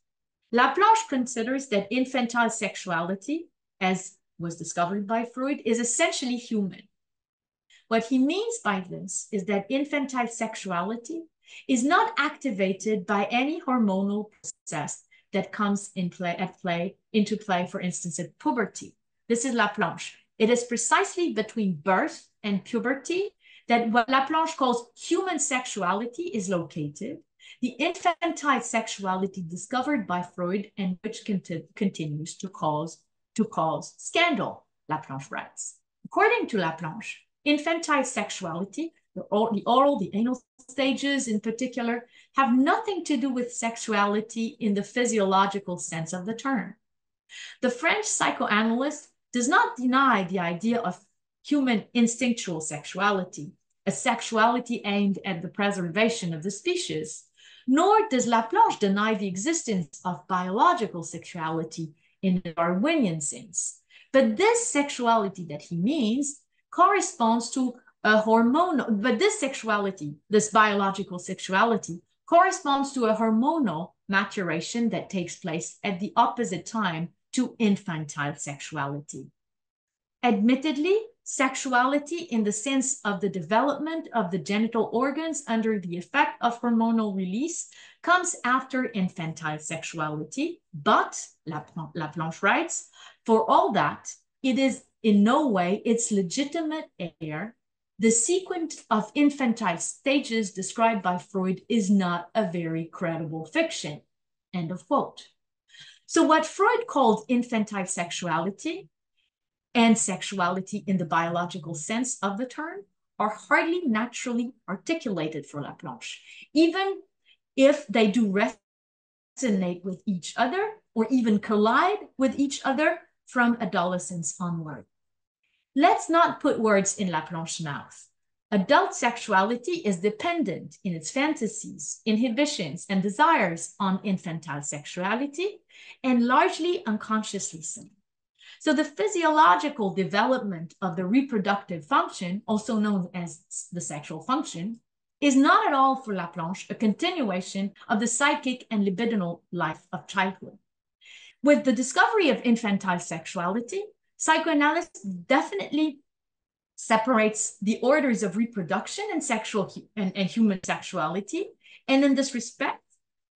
Laplanche considers that infantile sexuality, as was discovered by Freud, is essentially human. What he means by this is that infantile sexuality is not activated by any hormonal process that comes into play, for instance, at puberty. This is Laplanche. It is precisely between birth and puberty that what Laplanche calls human sexuality is located, the infantile sexuality discovered by Freud and which continues to cause scandal, Laplanche writes. According to Laplanche, infantile sexuality, the oral, the anal stages in particular, have nothing to do with sexuality in the physiological sense of the term. The French psychoanalyst does not deny the idea of human instinctual sexuality, a sexuality aimed at the preservation of the species, nor does Laplanche deny the existence of biological sexuality in the Darwinian sense. But this sexuality that he means corresponds to a hormonal, but this sexuality, this biological sexuality, corresponds to a hormonal maturation that takes place at the opposite time to infantile sexuality. Admittedly, sexuality in the sense of the development of the genital organs under the effect of hormonal release comes after infantile sexuality, but, Laplanche writes, for all that, it is in no way its legitimate heir. The sequence of infantile stages described by Freud is not a very credible fiction. End of quote. So what Freud called infantile sexuality and sexuality in the biological sense of the term are hardly naturally articulated for Laplanche, even if they do resonate with each other or even collide with each other from adolescence onward. Let's not put words in Laplanche's mouth. Adult sexuality is dependent in its fantasies, inhibitions, and desires on infantile sexuality, and largely unconsciously so. So the physiological development of the reproductive function, also known as the sexual function, is not at all for Laplanche a continuation of the psychic and libidinal life of childhood. With the discovery of infantile sexuality, psychoanalysis definitely separates the orders of reproduction and human sexuality, and in this respect,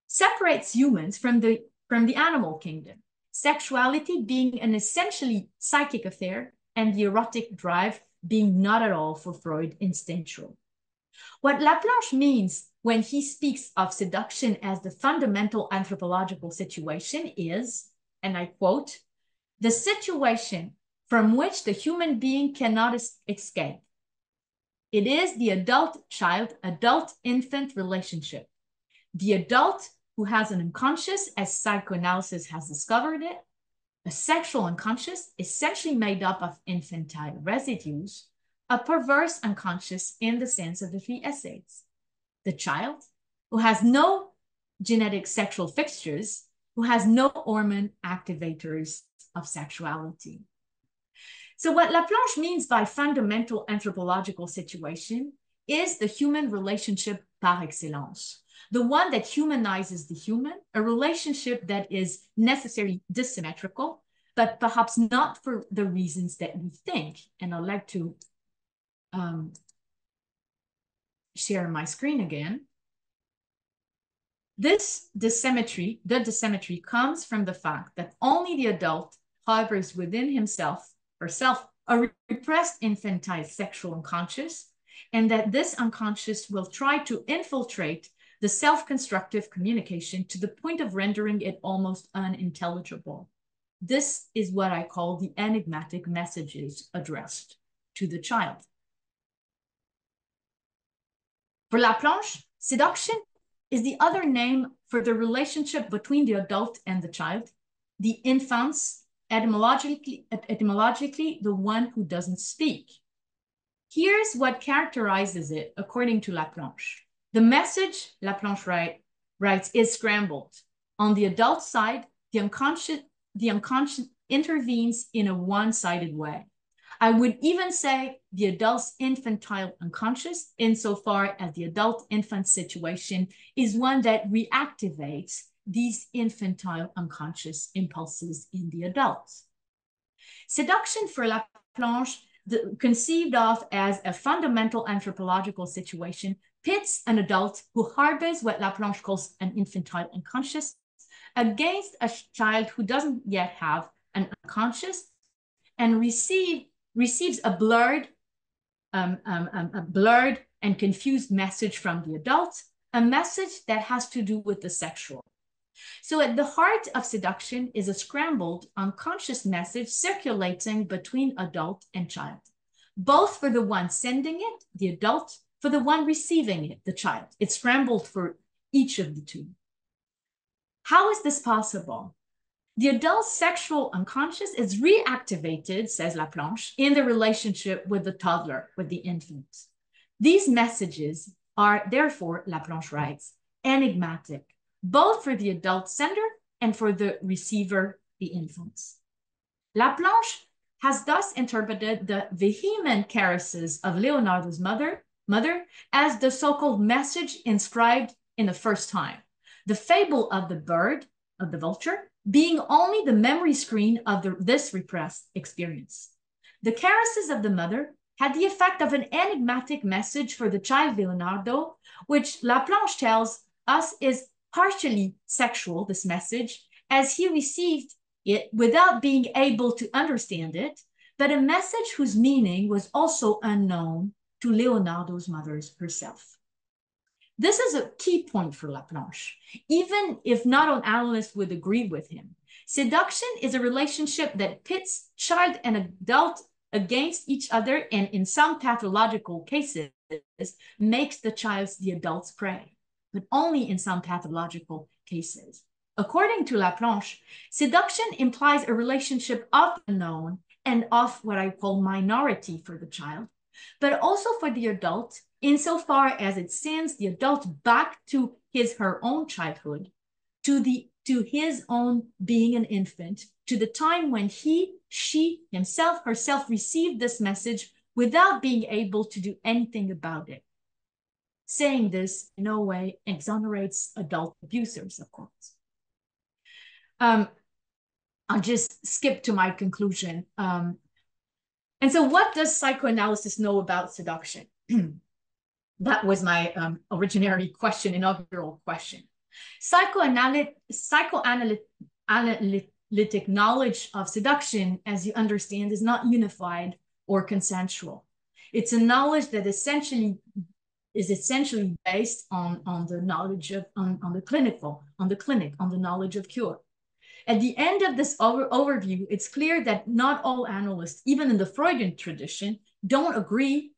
separates humans from the animal kingdom, sexuality being an essentially psychic affair and the erotic drive being not at all for Freud instinctual. What Laplanche means when he speaks of seduction as the fundamental anthropological situation is, and I quote, the situation from which the human being cannot escape. It is the adult-child, adult-infant relationship. The adult who has an unconscious, as psychoanalysis has discovered it, a sexual unconscious essentially made up of infantile residues, a perverse unconscious in the sense of the three essays. The child who has no genetic sexual fixtures, who has no hormone activators of sexuality. So what Laplanche means by fundamental anthropological situation is the human relationship par excellence, the one that humanizes the human, a relationship that is necessarily dissymmetrical, but perhaps not for the reasons that we think. And I'd like to share my screen again. This dissymmetry, the dissymmetry comes from the fact that only the adult harbors within himself or self a repressed infantile sexual unconscious, and that this unconscious will try to infiltrate the self-constructive communication to the point of rendering it almost unintelligible. This is what I call the enigmatic messages addressed to the child. For Laplanche, seduction is the other name for the relationship between the adult and the child, the infants, etymologically the one who doesn't speak. Here's what characterizes it according to Laplanche. The message, Laplanche writes, is scrambled. On the adult side, the unconscious intervenes in a one-sided way. I would even say the adult's infantile unconscious, insofar as the adult-infant situation is one that reactivates these infantile unconscious impulses in the adults. Seduction for Laplanche, conceived of as a fundamental anthropological situation, pits an adult who harbors what Laplanche calls an infantile unconscious against a child who doesn't yet have an unconscious and receives a blurred and confused message from the adult, a message that has to do with the sexual. So at the heart of seduction is a scrambled, unconscious message circulating between adult and child, both for the one sending it, the adult, for the one receiving it, the child. It's scrambled for each of the two. How is this possible? The adult's sexual unconscious is reactivated, says Laplanche, in the relationship with the toddler, with the infant. These messages are, therefore, Laplanche writes, enigmatic, both for the adult sender and for the receiver, the infants. Laplanche has thus interpreted the vehement caresses of Leonardo's mother as the so-called message inscribed in the first time, the fable of the bird, of the vulture, being only the memory screen of this repressed experience. The caresses of the mother had the effect of an enigmatic message for the child Leonardo, which Laplanche tells us is partially sexual, this message, as he received it without being able to understand it, but a message whose meaning was also unknown to Leonardo's mother herself. This is a key point for Laplanche, even if not all analysts would agree with him. Seduction is a relationship that pits child and adult against each other and in some pathological cases makes the child the adult's prey, but only in some pathological cases. According to Laplanche, seduction implies a relationship of the known and of what I call minority for the child, but also for the adult, insofar as it sends the adult back to her own childhood, to his own being an infant, to the time when she, himself, herself received this message without being able to do anything about it. Saying this, in no way, exonerates adult abusers, of course. I'll just skip to my conclusion. And so what does psychoanalysis know about seduction? That was my originary question, inaugural question. Psychoanalytic knowledge of seduction, as you understand, is not unified or consensual. It's a knowledge that is essentially based on the knowledge of, on the knowledge of cure. At the end of this overview, it's clear that not all analysts, even in the Freudian tradition, don't agree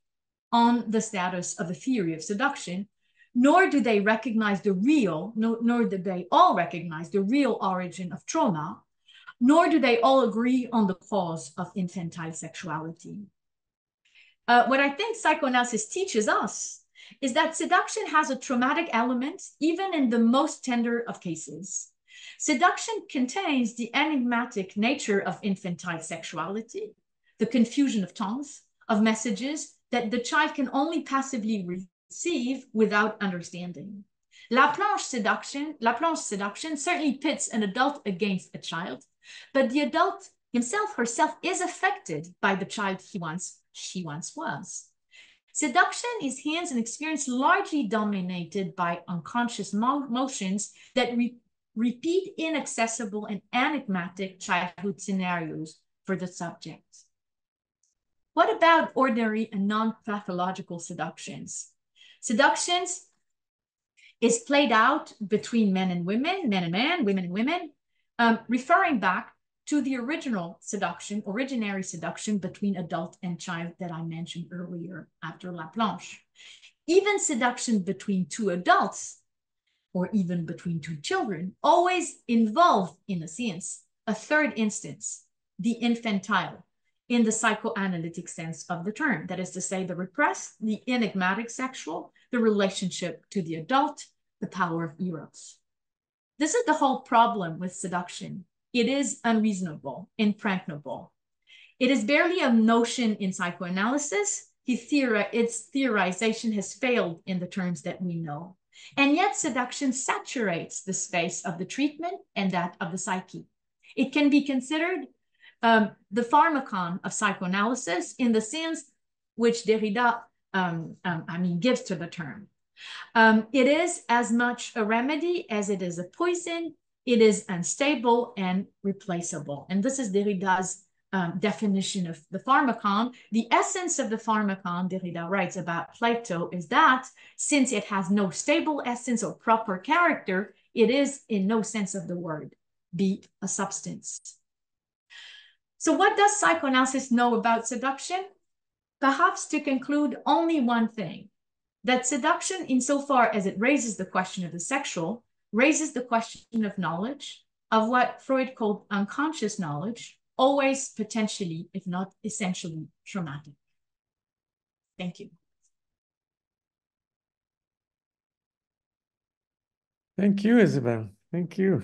on the status of a theory of seduction, nor do they recognize nor do they all recognize the real origin of trauma, nor do they all agree on the cause of infantile sexuality. What I think psychoanalysis teaches us is that seduction has a traumatic element, even in the most tender of cases. Seduction contains the enigmatic nature of infantile sexuality, the confusion of tongues, of messages that the child can only passively receive without understanding. Laplanche's seduction certainly pits an adult against a child, but the adult himself, herself, is affected by the child she once was. Seduction is hence an experience largely dominated by unconscious motions that repeat inaccessible and enigmatic childhood scenarios for the subject. What about ordinary and non-pathological seductions? Seductions is played out between men and women, men and men, women and women, referring back to the originary seduction between adult and child that I mentioned earlier after Laplanche. Even seduction between two adults, or even between two children, always involved, in a sense, a third instance, the infantile, in the psychoanalytic sense of the term. That is to say, the repressed, the enigmatic sexual, the relationship to the adult, the power of eros. This is the whole problem with seduction. It is unreasonable, impregnable. It is barely a notion in psychoanalysis. Its theorization has failed in the terms that we know. And yet seduction saturates the space of the treatment and that of the psyche. It can be considered the pharmacon of psychoanalysis in the sense which Derrida, gives to the term. It is as much a remedy as it is a poison. It is unstable and replaceable. And this is Derrida's definition of the pharmacon. The essence of the pharmacon, Derrida writes about Plato, is that since it has no stable essence or proper character, it is, in no sense of the word, be a substance. So what does psychoanalysis know about seduction? Perhaps to conclude only one thing, that seduction, insofar as it raises the question of the sexual, raises the question of knowledge, of what Freud called unconscious knowledge, always potentially, if not essentially, traumatic. Thank you. Thank you, Isabelle. Thank you.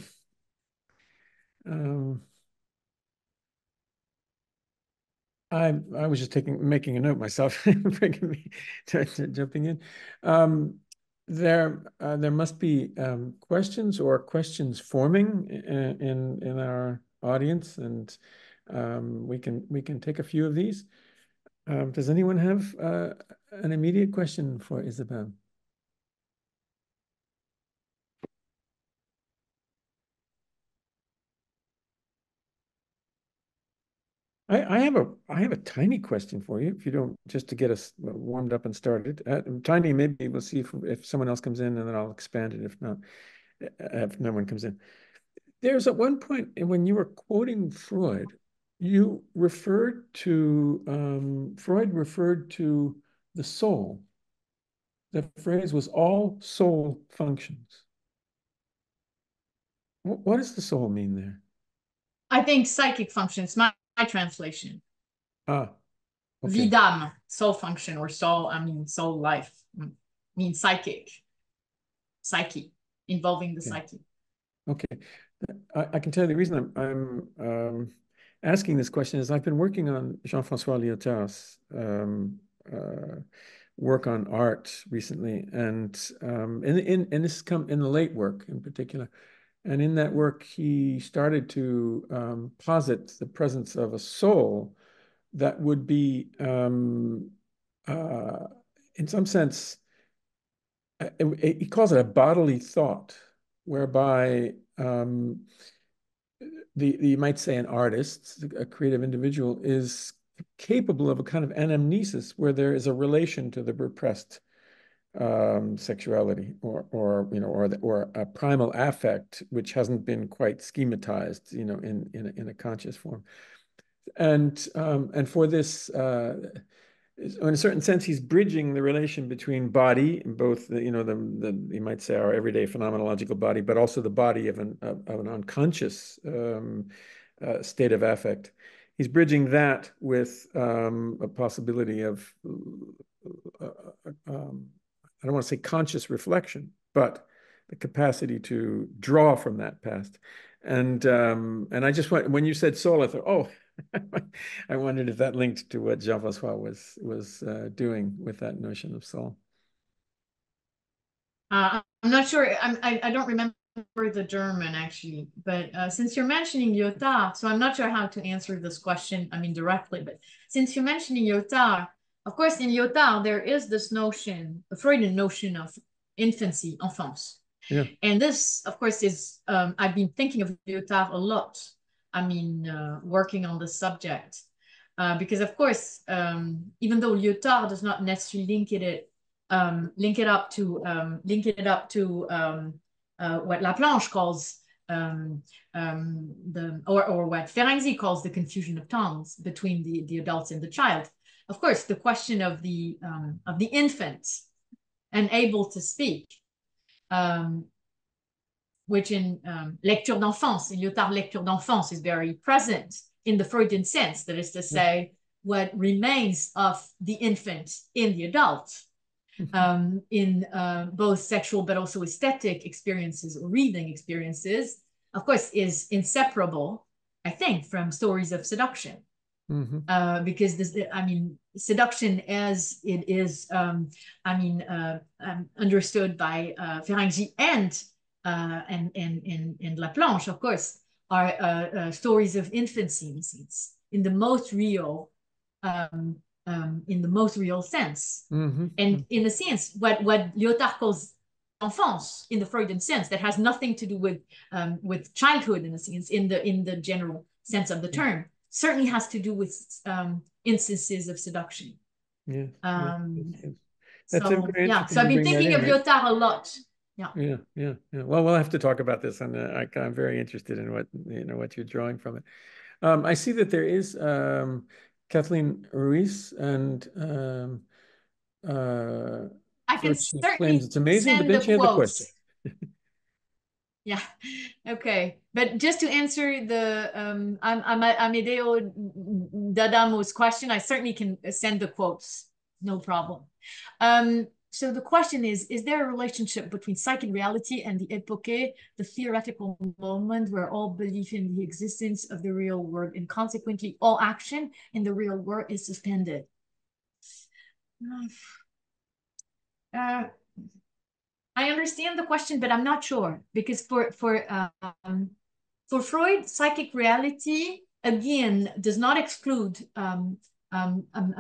I was just making a note myself, bringing me to jumping in. There must be questions or questions forming in our audience, and we can take a few of these. Does anyone have an immediate question for Isabelle? I have a tiny question for you, if you don't, just to get us warmed up and started. Tiny, maybe we'll see if someone else comes in, and then I'll expand it if not, if no one comes in. There's at one point when you were quoting Freud, you referred to Freud referred to the soul. The phrase was all soul functions. What does the soul mean there? I think psychic functions, my translation. Ah, okay. Vidam, soul function, or soul, soul life, means psychic. Psyche, involving the psyche. Okay. I can tell you the reason I'm asking this question is I've been working on Jean-François Lyotard's work on art recently, and this has come in the late work in particular. And in that work, he started to posit the presence of a soul that would be, in some sense, he calls it a bodily thought, whereby you might say an artist, a creative individual, is capable of a kind of anamnesis where there is a relation to the repressed sexuality or a primal affect which hasn't been quite schematized, in a conscious form. And for this, in a certain sense, he's bridging the relation between body, both you might say our everyday phenomenological body, but also the body of an unconscious state of affect. He's bridging that with a possibility of I don't want to say conscious reflection, but the capacity to draw from that past. And I just when you said soul, I thought, oh, I wondered if that linked to what Jean-François was doing with that notion of soul. I'm not sure. I don't remember the German actually, but since you're mentioning Lyotard, so I'm not sure how to answer this question, directly, but since you're mentioning Lyotard, of course, in Lyotard, there is this notion, the Freudian notion of infancy, enfance. Yeah. And this, of course, is, I've been thinking of Lyotard a lot, working on this subject. Because, of course, even though Lyotard does not necessarily link it up to what Laplanche calls or what Ferenczi calls the confusion of tongues between the adults and the child. Of course, the question of the infant and able to speak, which in lecture d'enfance, in Lyotard lecture d'enfance, is very present in the Freudian sense, that is to say, what remains of the infant in the adult, in both sexual but also aesthetic experiences or reading experiences, of course, is inseparable, I think, from stories of seduction. Mm-hmm. Because this, seduction as it is, understood by Ferenczi and Laplanche, of course, stories of infancy, in the most real, sense. And in a sense, what Lyotard calls enfance in the Freudian sense, that has nothing to do with childhood in a sense, in the general sense of the term, certainly has to do with instances of seduction. Yes. That's so I've been thinking of Lyotard a lot. Yeah. Well, we'll have to talk about this, and I'm very interested in what you're drawing from it. I see that there is Kathleen Ruiz, and I can she certainly claims it's amazing, but then she has a question. Yeah. Okay. But just to answer the Amedeo D'Adamo's question, I certainly can send the quotes. No problem. So the question is there a relationship between psychic reality and the epoche, the theoretical moment where all belief in the existence of the real world and consequently all action in the real world is suspended? I understand the question, but I'm not sure, because for Freud, psychic reality again does not exclude a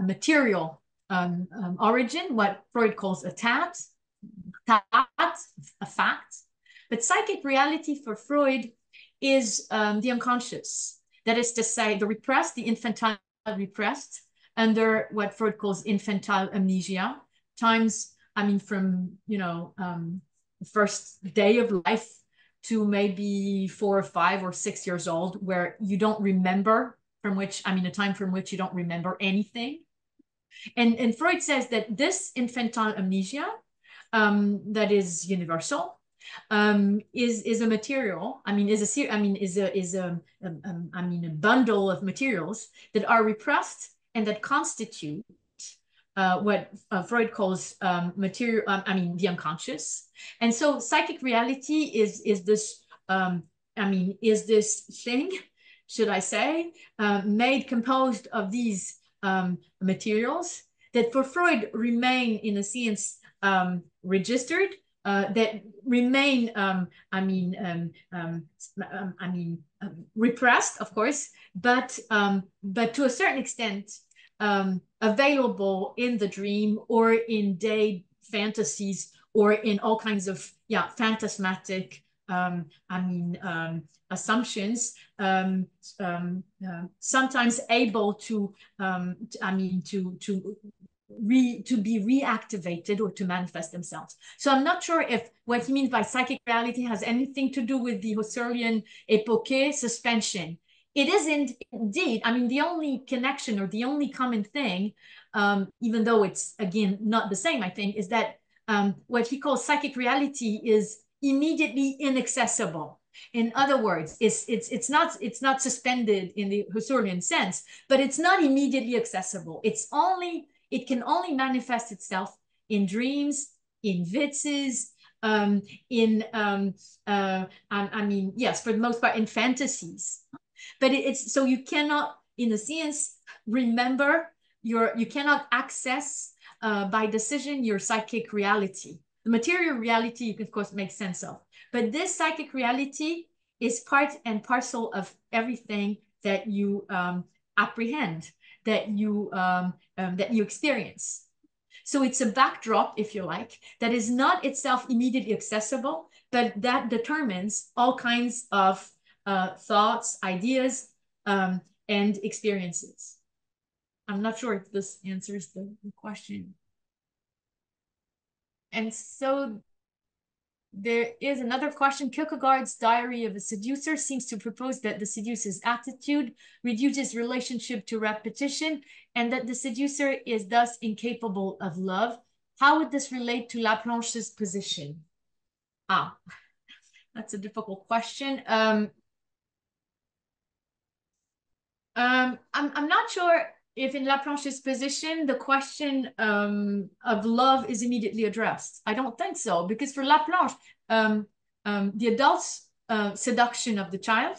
material origin, what Freud calls a tat, a fact. But psychic reality for Freud is the unconscious. That is to say, the repressed, the infantile repressed, under what Freud calls infantile amnesia. Times, I mean, from, the first day of life to maybe 4 or 5 or 6 years old, where you don't remember, a time from which you don't remember anything. And Freud says that this infantile amnesia, that is universal, is a material. Is a bundle of materials that are repressed and that constitute what Freud calls the unconscious. And so psychic reality is this thing, should I say, composed of these materials that for Freud remain in a sense registered, that remain repressed, of course, but to a certain extent available in the dream or in day fantasies or in all kinds of phantasmatic assumptions, sometimes able to be reactivated or to manifest themselves. So I'm not sure if what he means by psychic reality has anything to do with the Husserlian epoche suspension. It isn't indeed. The only connection or the only common thing, even though it's, again, not the same, I think, is that what he calls psychic reality is immediately inaccessible. In other words, it's not suspended in the Husserlian sense, but it's not immediately accessible. It can only manifest itself in dreams, in witzes, yes, for the most part, in fantasies. But so you cannot, in a sense, remember you cannot access by decision your psychic reality. The material reality you can, of course, make sense of. But this psychic reality is part and parcel of everything that you apprehend, that you experience. So it's a backdrop, if you like, that is not itself immediately accessible, but that determines all kinds of thoughts, ideas, and experiences. I'm not sure if this answers the question. And so there is another question. Kierkegaard's Diary of a Seducer seems to propose that the seducer's attitude reduces relationship to repetition and that the seducer is thus incapable of love. How would this relate to Laplanche's position? That's a difficult question. I'm not sure if in Laplanche's position, the question of love is immediately addressed. I don't think so, because for Laplanche, the adult's seduction of the child,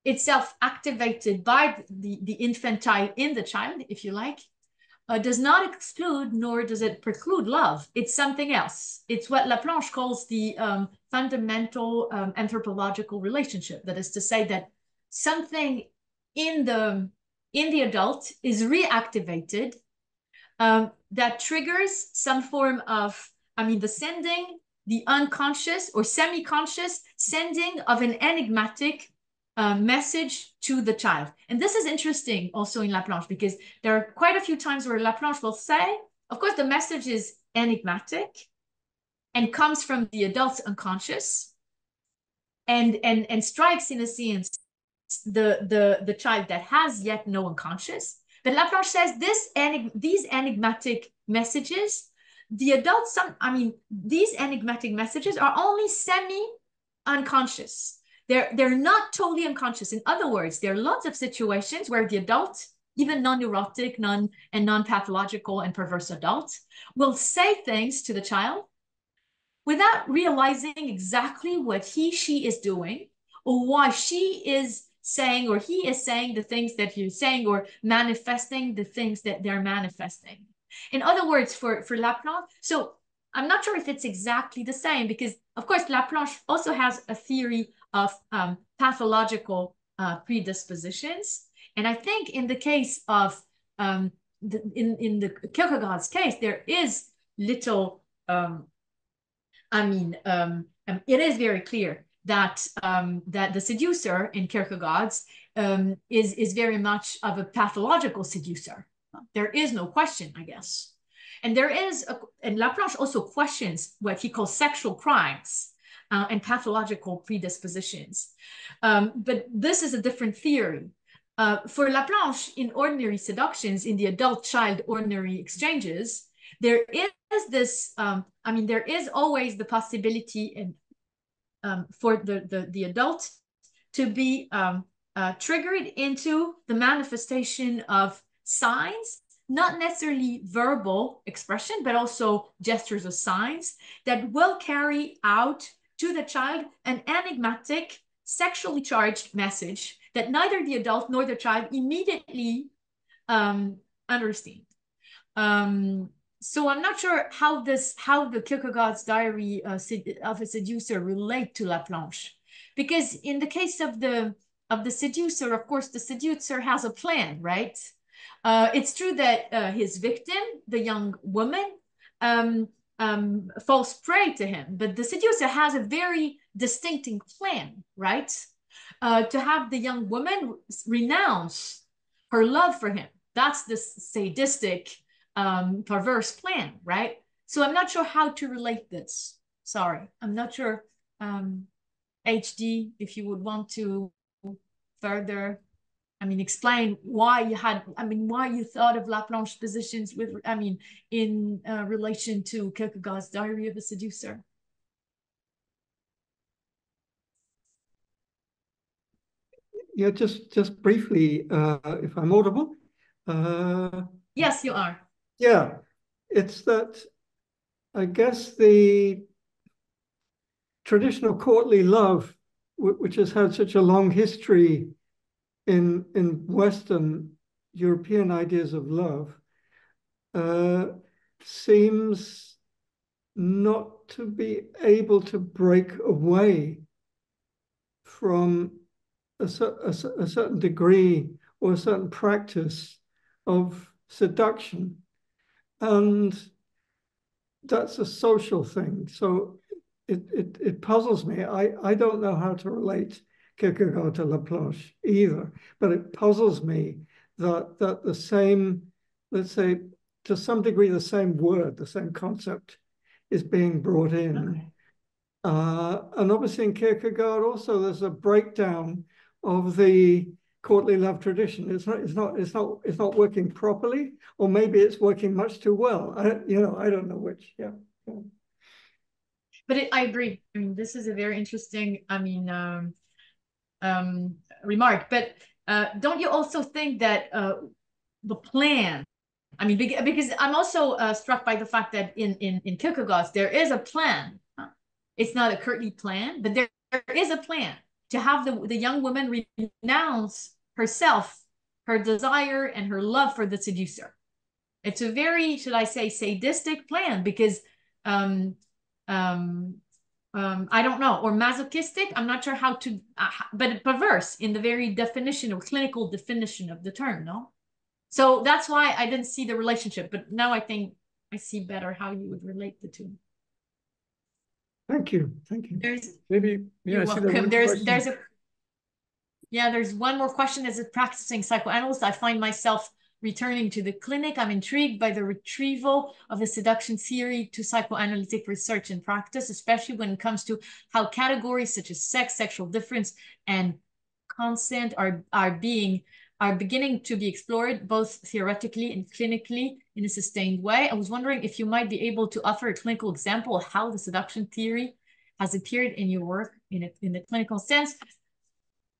itself activated by the infantile in the child, if you like, does not exclude nor does it preclude love. It's something else. It's what Laplanche calls the fundamental anthropological relationship. That is to say that something in the adult is reactivated that triggers some form of, the sending, the unconscious or semi-conscious sending of an enigmatic message to the child. And this is interesting also in Laplanche, because there are quite a few times where Laplanche will say, of course, the message is enigmatic and comes from the adult's unconscious and strikes, in a sense, the child that has yet no unconscious. But Laplanche says these enigmatic messages, the adults, these enigmatic messages are only semi-unconscious. They're not totally unconscious. In other words, there are lots of situations where the adult, even non-neurotic, non-pathological and perverse adults, will say things to the child without realizing exactly what she is doing, or why she is saying or he is saying the things that he's saying, or manifesting the things that they're manifesting. In other words, for Laplanche, so I'm not sure if it's exactly the same, because of course Laplanche also has a theory of pathological predispositions. And I think in the case of in the Kierkegaard's case, there is little it is very clear that that the seducer in Kierkegaard's is very much of a pathological seducer. There is no question, I guess. And and Laplanche also questions what he calls sexual crimes and pathological predispositions. But this is a different theory. For Laplanche, in ordinary seductions, in the adult-child ordinary exchanges, there is this, there is always the possibility for the adult to be triggered into the manifestation of signs, not necessarily verbal expression, but also gestures of signs that will carry out to the child an enigmatic, sexually charged message that neither the adult nor the child immediately understand. So I'm not sure how the Kierkegaard's diary of a seducer relate to Laplanche, because in the case of the seducer, of course, the seducer has a plan, right? It's true that his victim, the young woman, falls prey to him, but the seducer has a very distinct plan, right? To have the young woman renounce her love for him. That's the sadistic, perverse plan, right? So I'm not sure how to relate this. Sorry, I'm not sure. HD, if you would want to further, explain why you had, why you thought of Laplanche's positions with, in relation to Kierkegaard's Diary of a Seducer. Yeah, just briefly, if I'm audible. Yes, you are. Yeah, it's that I guess the traditional courtly love, which has had such a long history in Western European ideas of love, seems not to be able to break away from a certain degree or a certain practice of seduction. And that's a social thing. So it puzzles me. I don't know how to relate Kierkegaard to Laplanche either, but it puzzles me that the same, let's say, to some degree, the same word, the same concept is being brought in. Okay. And obviously in Kierkegaard also there's a breakdown of the courtly love tradition. It's not working properly, or maybe it's working much too well. I don't know which. Yeah. But I agree. This is a very interesting, remark. But don't you also think that the plan? Because I'm also struck by the fact that in Kierkegaard's there is a plan. It's not a courtly plan, but there is a plan to have the young woman renounce herself, her desire, and her love for the seducer. It's a very, should I say, sadistic plan because I don't know, or masochistic. I'm not sure how to, but perverse in the very definition or clinical definition of the term, no? So that's why I didn't see the relationship, but now I think I see better how you would relate the two. Thank you. Thank you. Maybe, yeah, You're I see that welcome. one question. There's one more question. As a practicing psychoanalyst, I find myself returning to the clinic. I'm intrigued by the retrieval of the seduction theory to psychoanalytic research and practice, especially when it comes to how categories such as sex, sexual difference, and consent are beginning to be explored both theoretically and clinically in a sustained way. I was wondering if you might be able to offer a clinical example of how the seduction theory has appeared in your work in the clinical sense.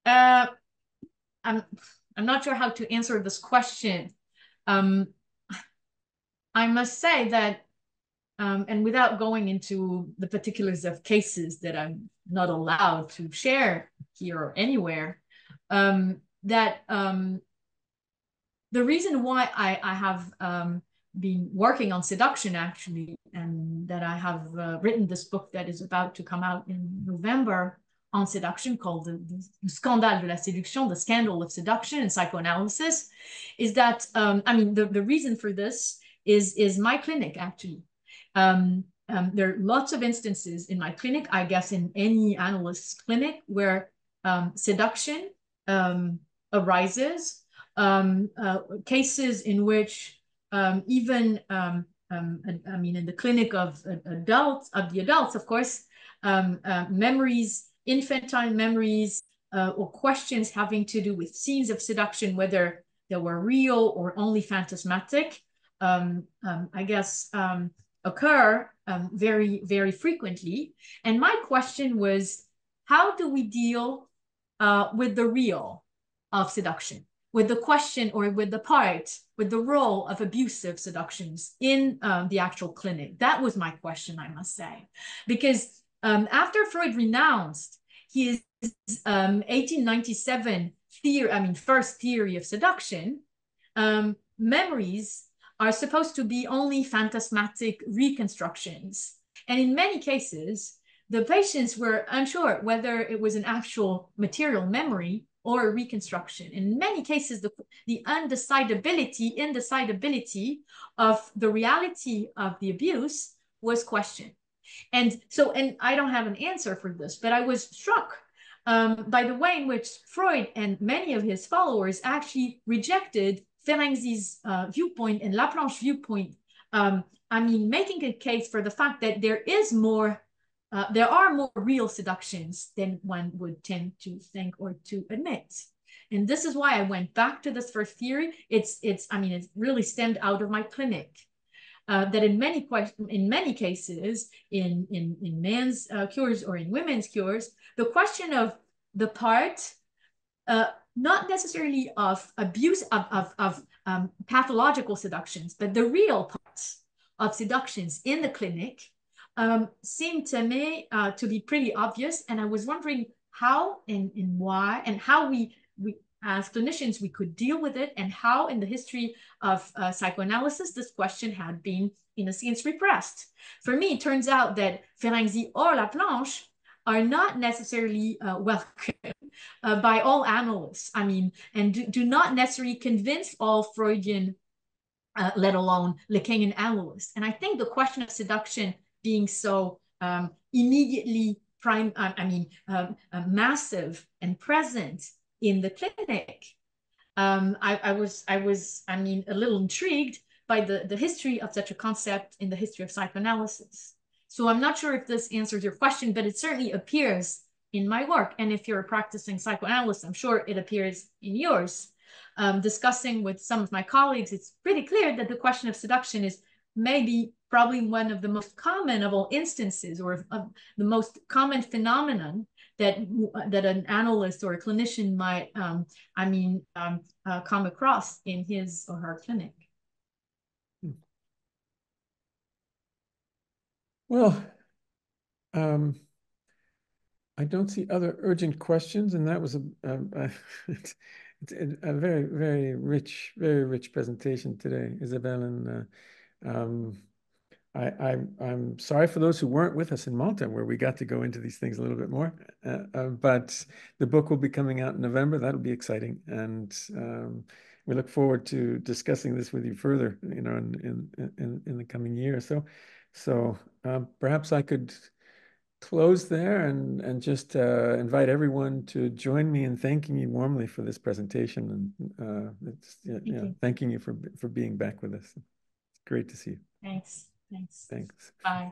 I'm not sure how to answer this question. I must say that, and without going into the particulars of cases that I'm not allowed to share here or anywhere, that the reason why I have been working on seduction actually, and that I have written this book that is about to come out in November on seduction called the Scandale de la Séduction, the Scandal of Seduction in Psychoanalysis, is that, I mean, the reason for this is my clinic actually. There are lots of instances in my clinic, I guess in any analyst's clinic, where seduction arises, cases in which even, I mean, in the clinic of adults, of course, memories, infantile memories, or questions having to do with scenes of seduction, whether they were real or only phantasmatic, I guess, occur very, very frequently. And my question was, how do we deal with the real of seduction, with the question or with the part, with the role of abusive seductions in the actual clinic? That was my question, I must say. Because after Freud renounced his 1897 theory, I mean, first theory of seduction, memories are supposed to be only phantasmatic reconstructions. And in many cases, the patients were unsure whether it was an actual material memory or a reconstruction. In many cases, the indecidability of the reality of the abuse was questioned. And so, and I don't have an answer for this, but I was struck by the way in which Freud and many of his followers actually rejected Ferenczi's viewpoint and Laplanche's viewpoint. I mean, making a case for the fact that there are more real seductions than one would tend to think or to admit. And this is why I went back to this first theory. I mean, it really stemmed out of my clinic. That in many cases, in men's cures or in women's cures, the question of the part, not necessarily of abuse, of pathological seductions, but the real parts of seductions in the clinic seemed to me to be pretty obvious. And I was wondering how and why, and how we as clinicians, we could deal with it, and how in the history of psychoanalysis, this question had been, in a sense, repressed. For me, it turns out that Ferenczi or Laplanche are not necessarily welcome by all analysts. I mean, and do not necessarily convince all Freudian, let alone Lacanian analysts. And I think the question of seduction being so immediately massive and present in the clinic, I was a little intrigued by the history of such a concept in the history of psychoanalysis. So I'm not sure if this answers your question, but it certainly appears in my work. And if you're a practicing psychoanalyst, I'm sure it appears in yours. Discussing with some of my colleagues, it's pretty clear that the question of seduction is probably one of the most common of all instances, or of the most common phenomenon that an analyst or a clinician might, come across in his or her clinic. Well, I don't see other urgent questions, and that was it's It's a very, very rich presentation today, Isabelle, and I'm sorry for those who weren't with us in Malta, where we got to go into these things a little bit more. But the book will be coming out in November. That'll be exciting, and we look forward to discussing this with you further, you know, in the coming year. So perhaps I could close there and just invite everyone to join me in thanking you warmly for this presentation, and thanking you for being back with us. It's great to see you. Thanks. Thanks. Bye.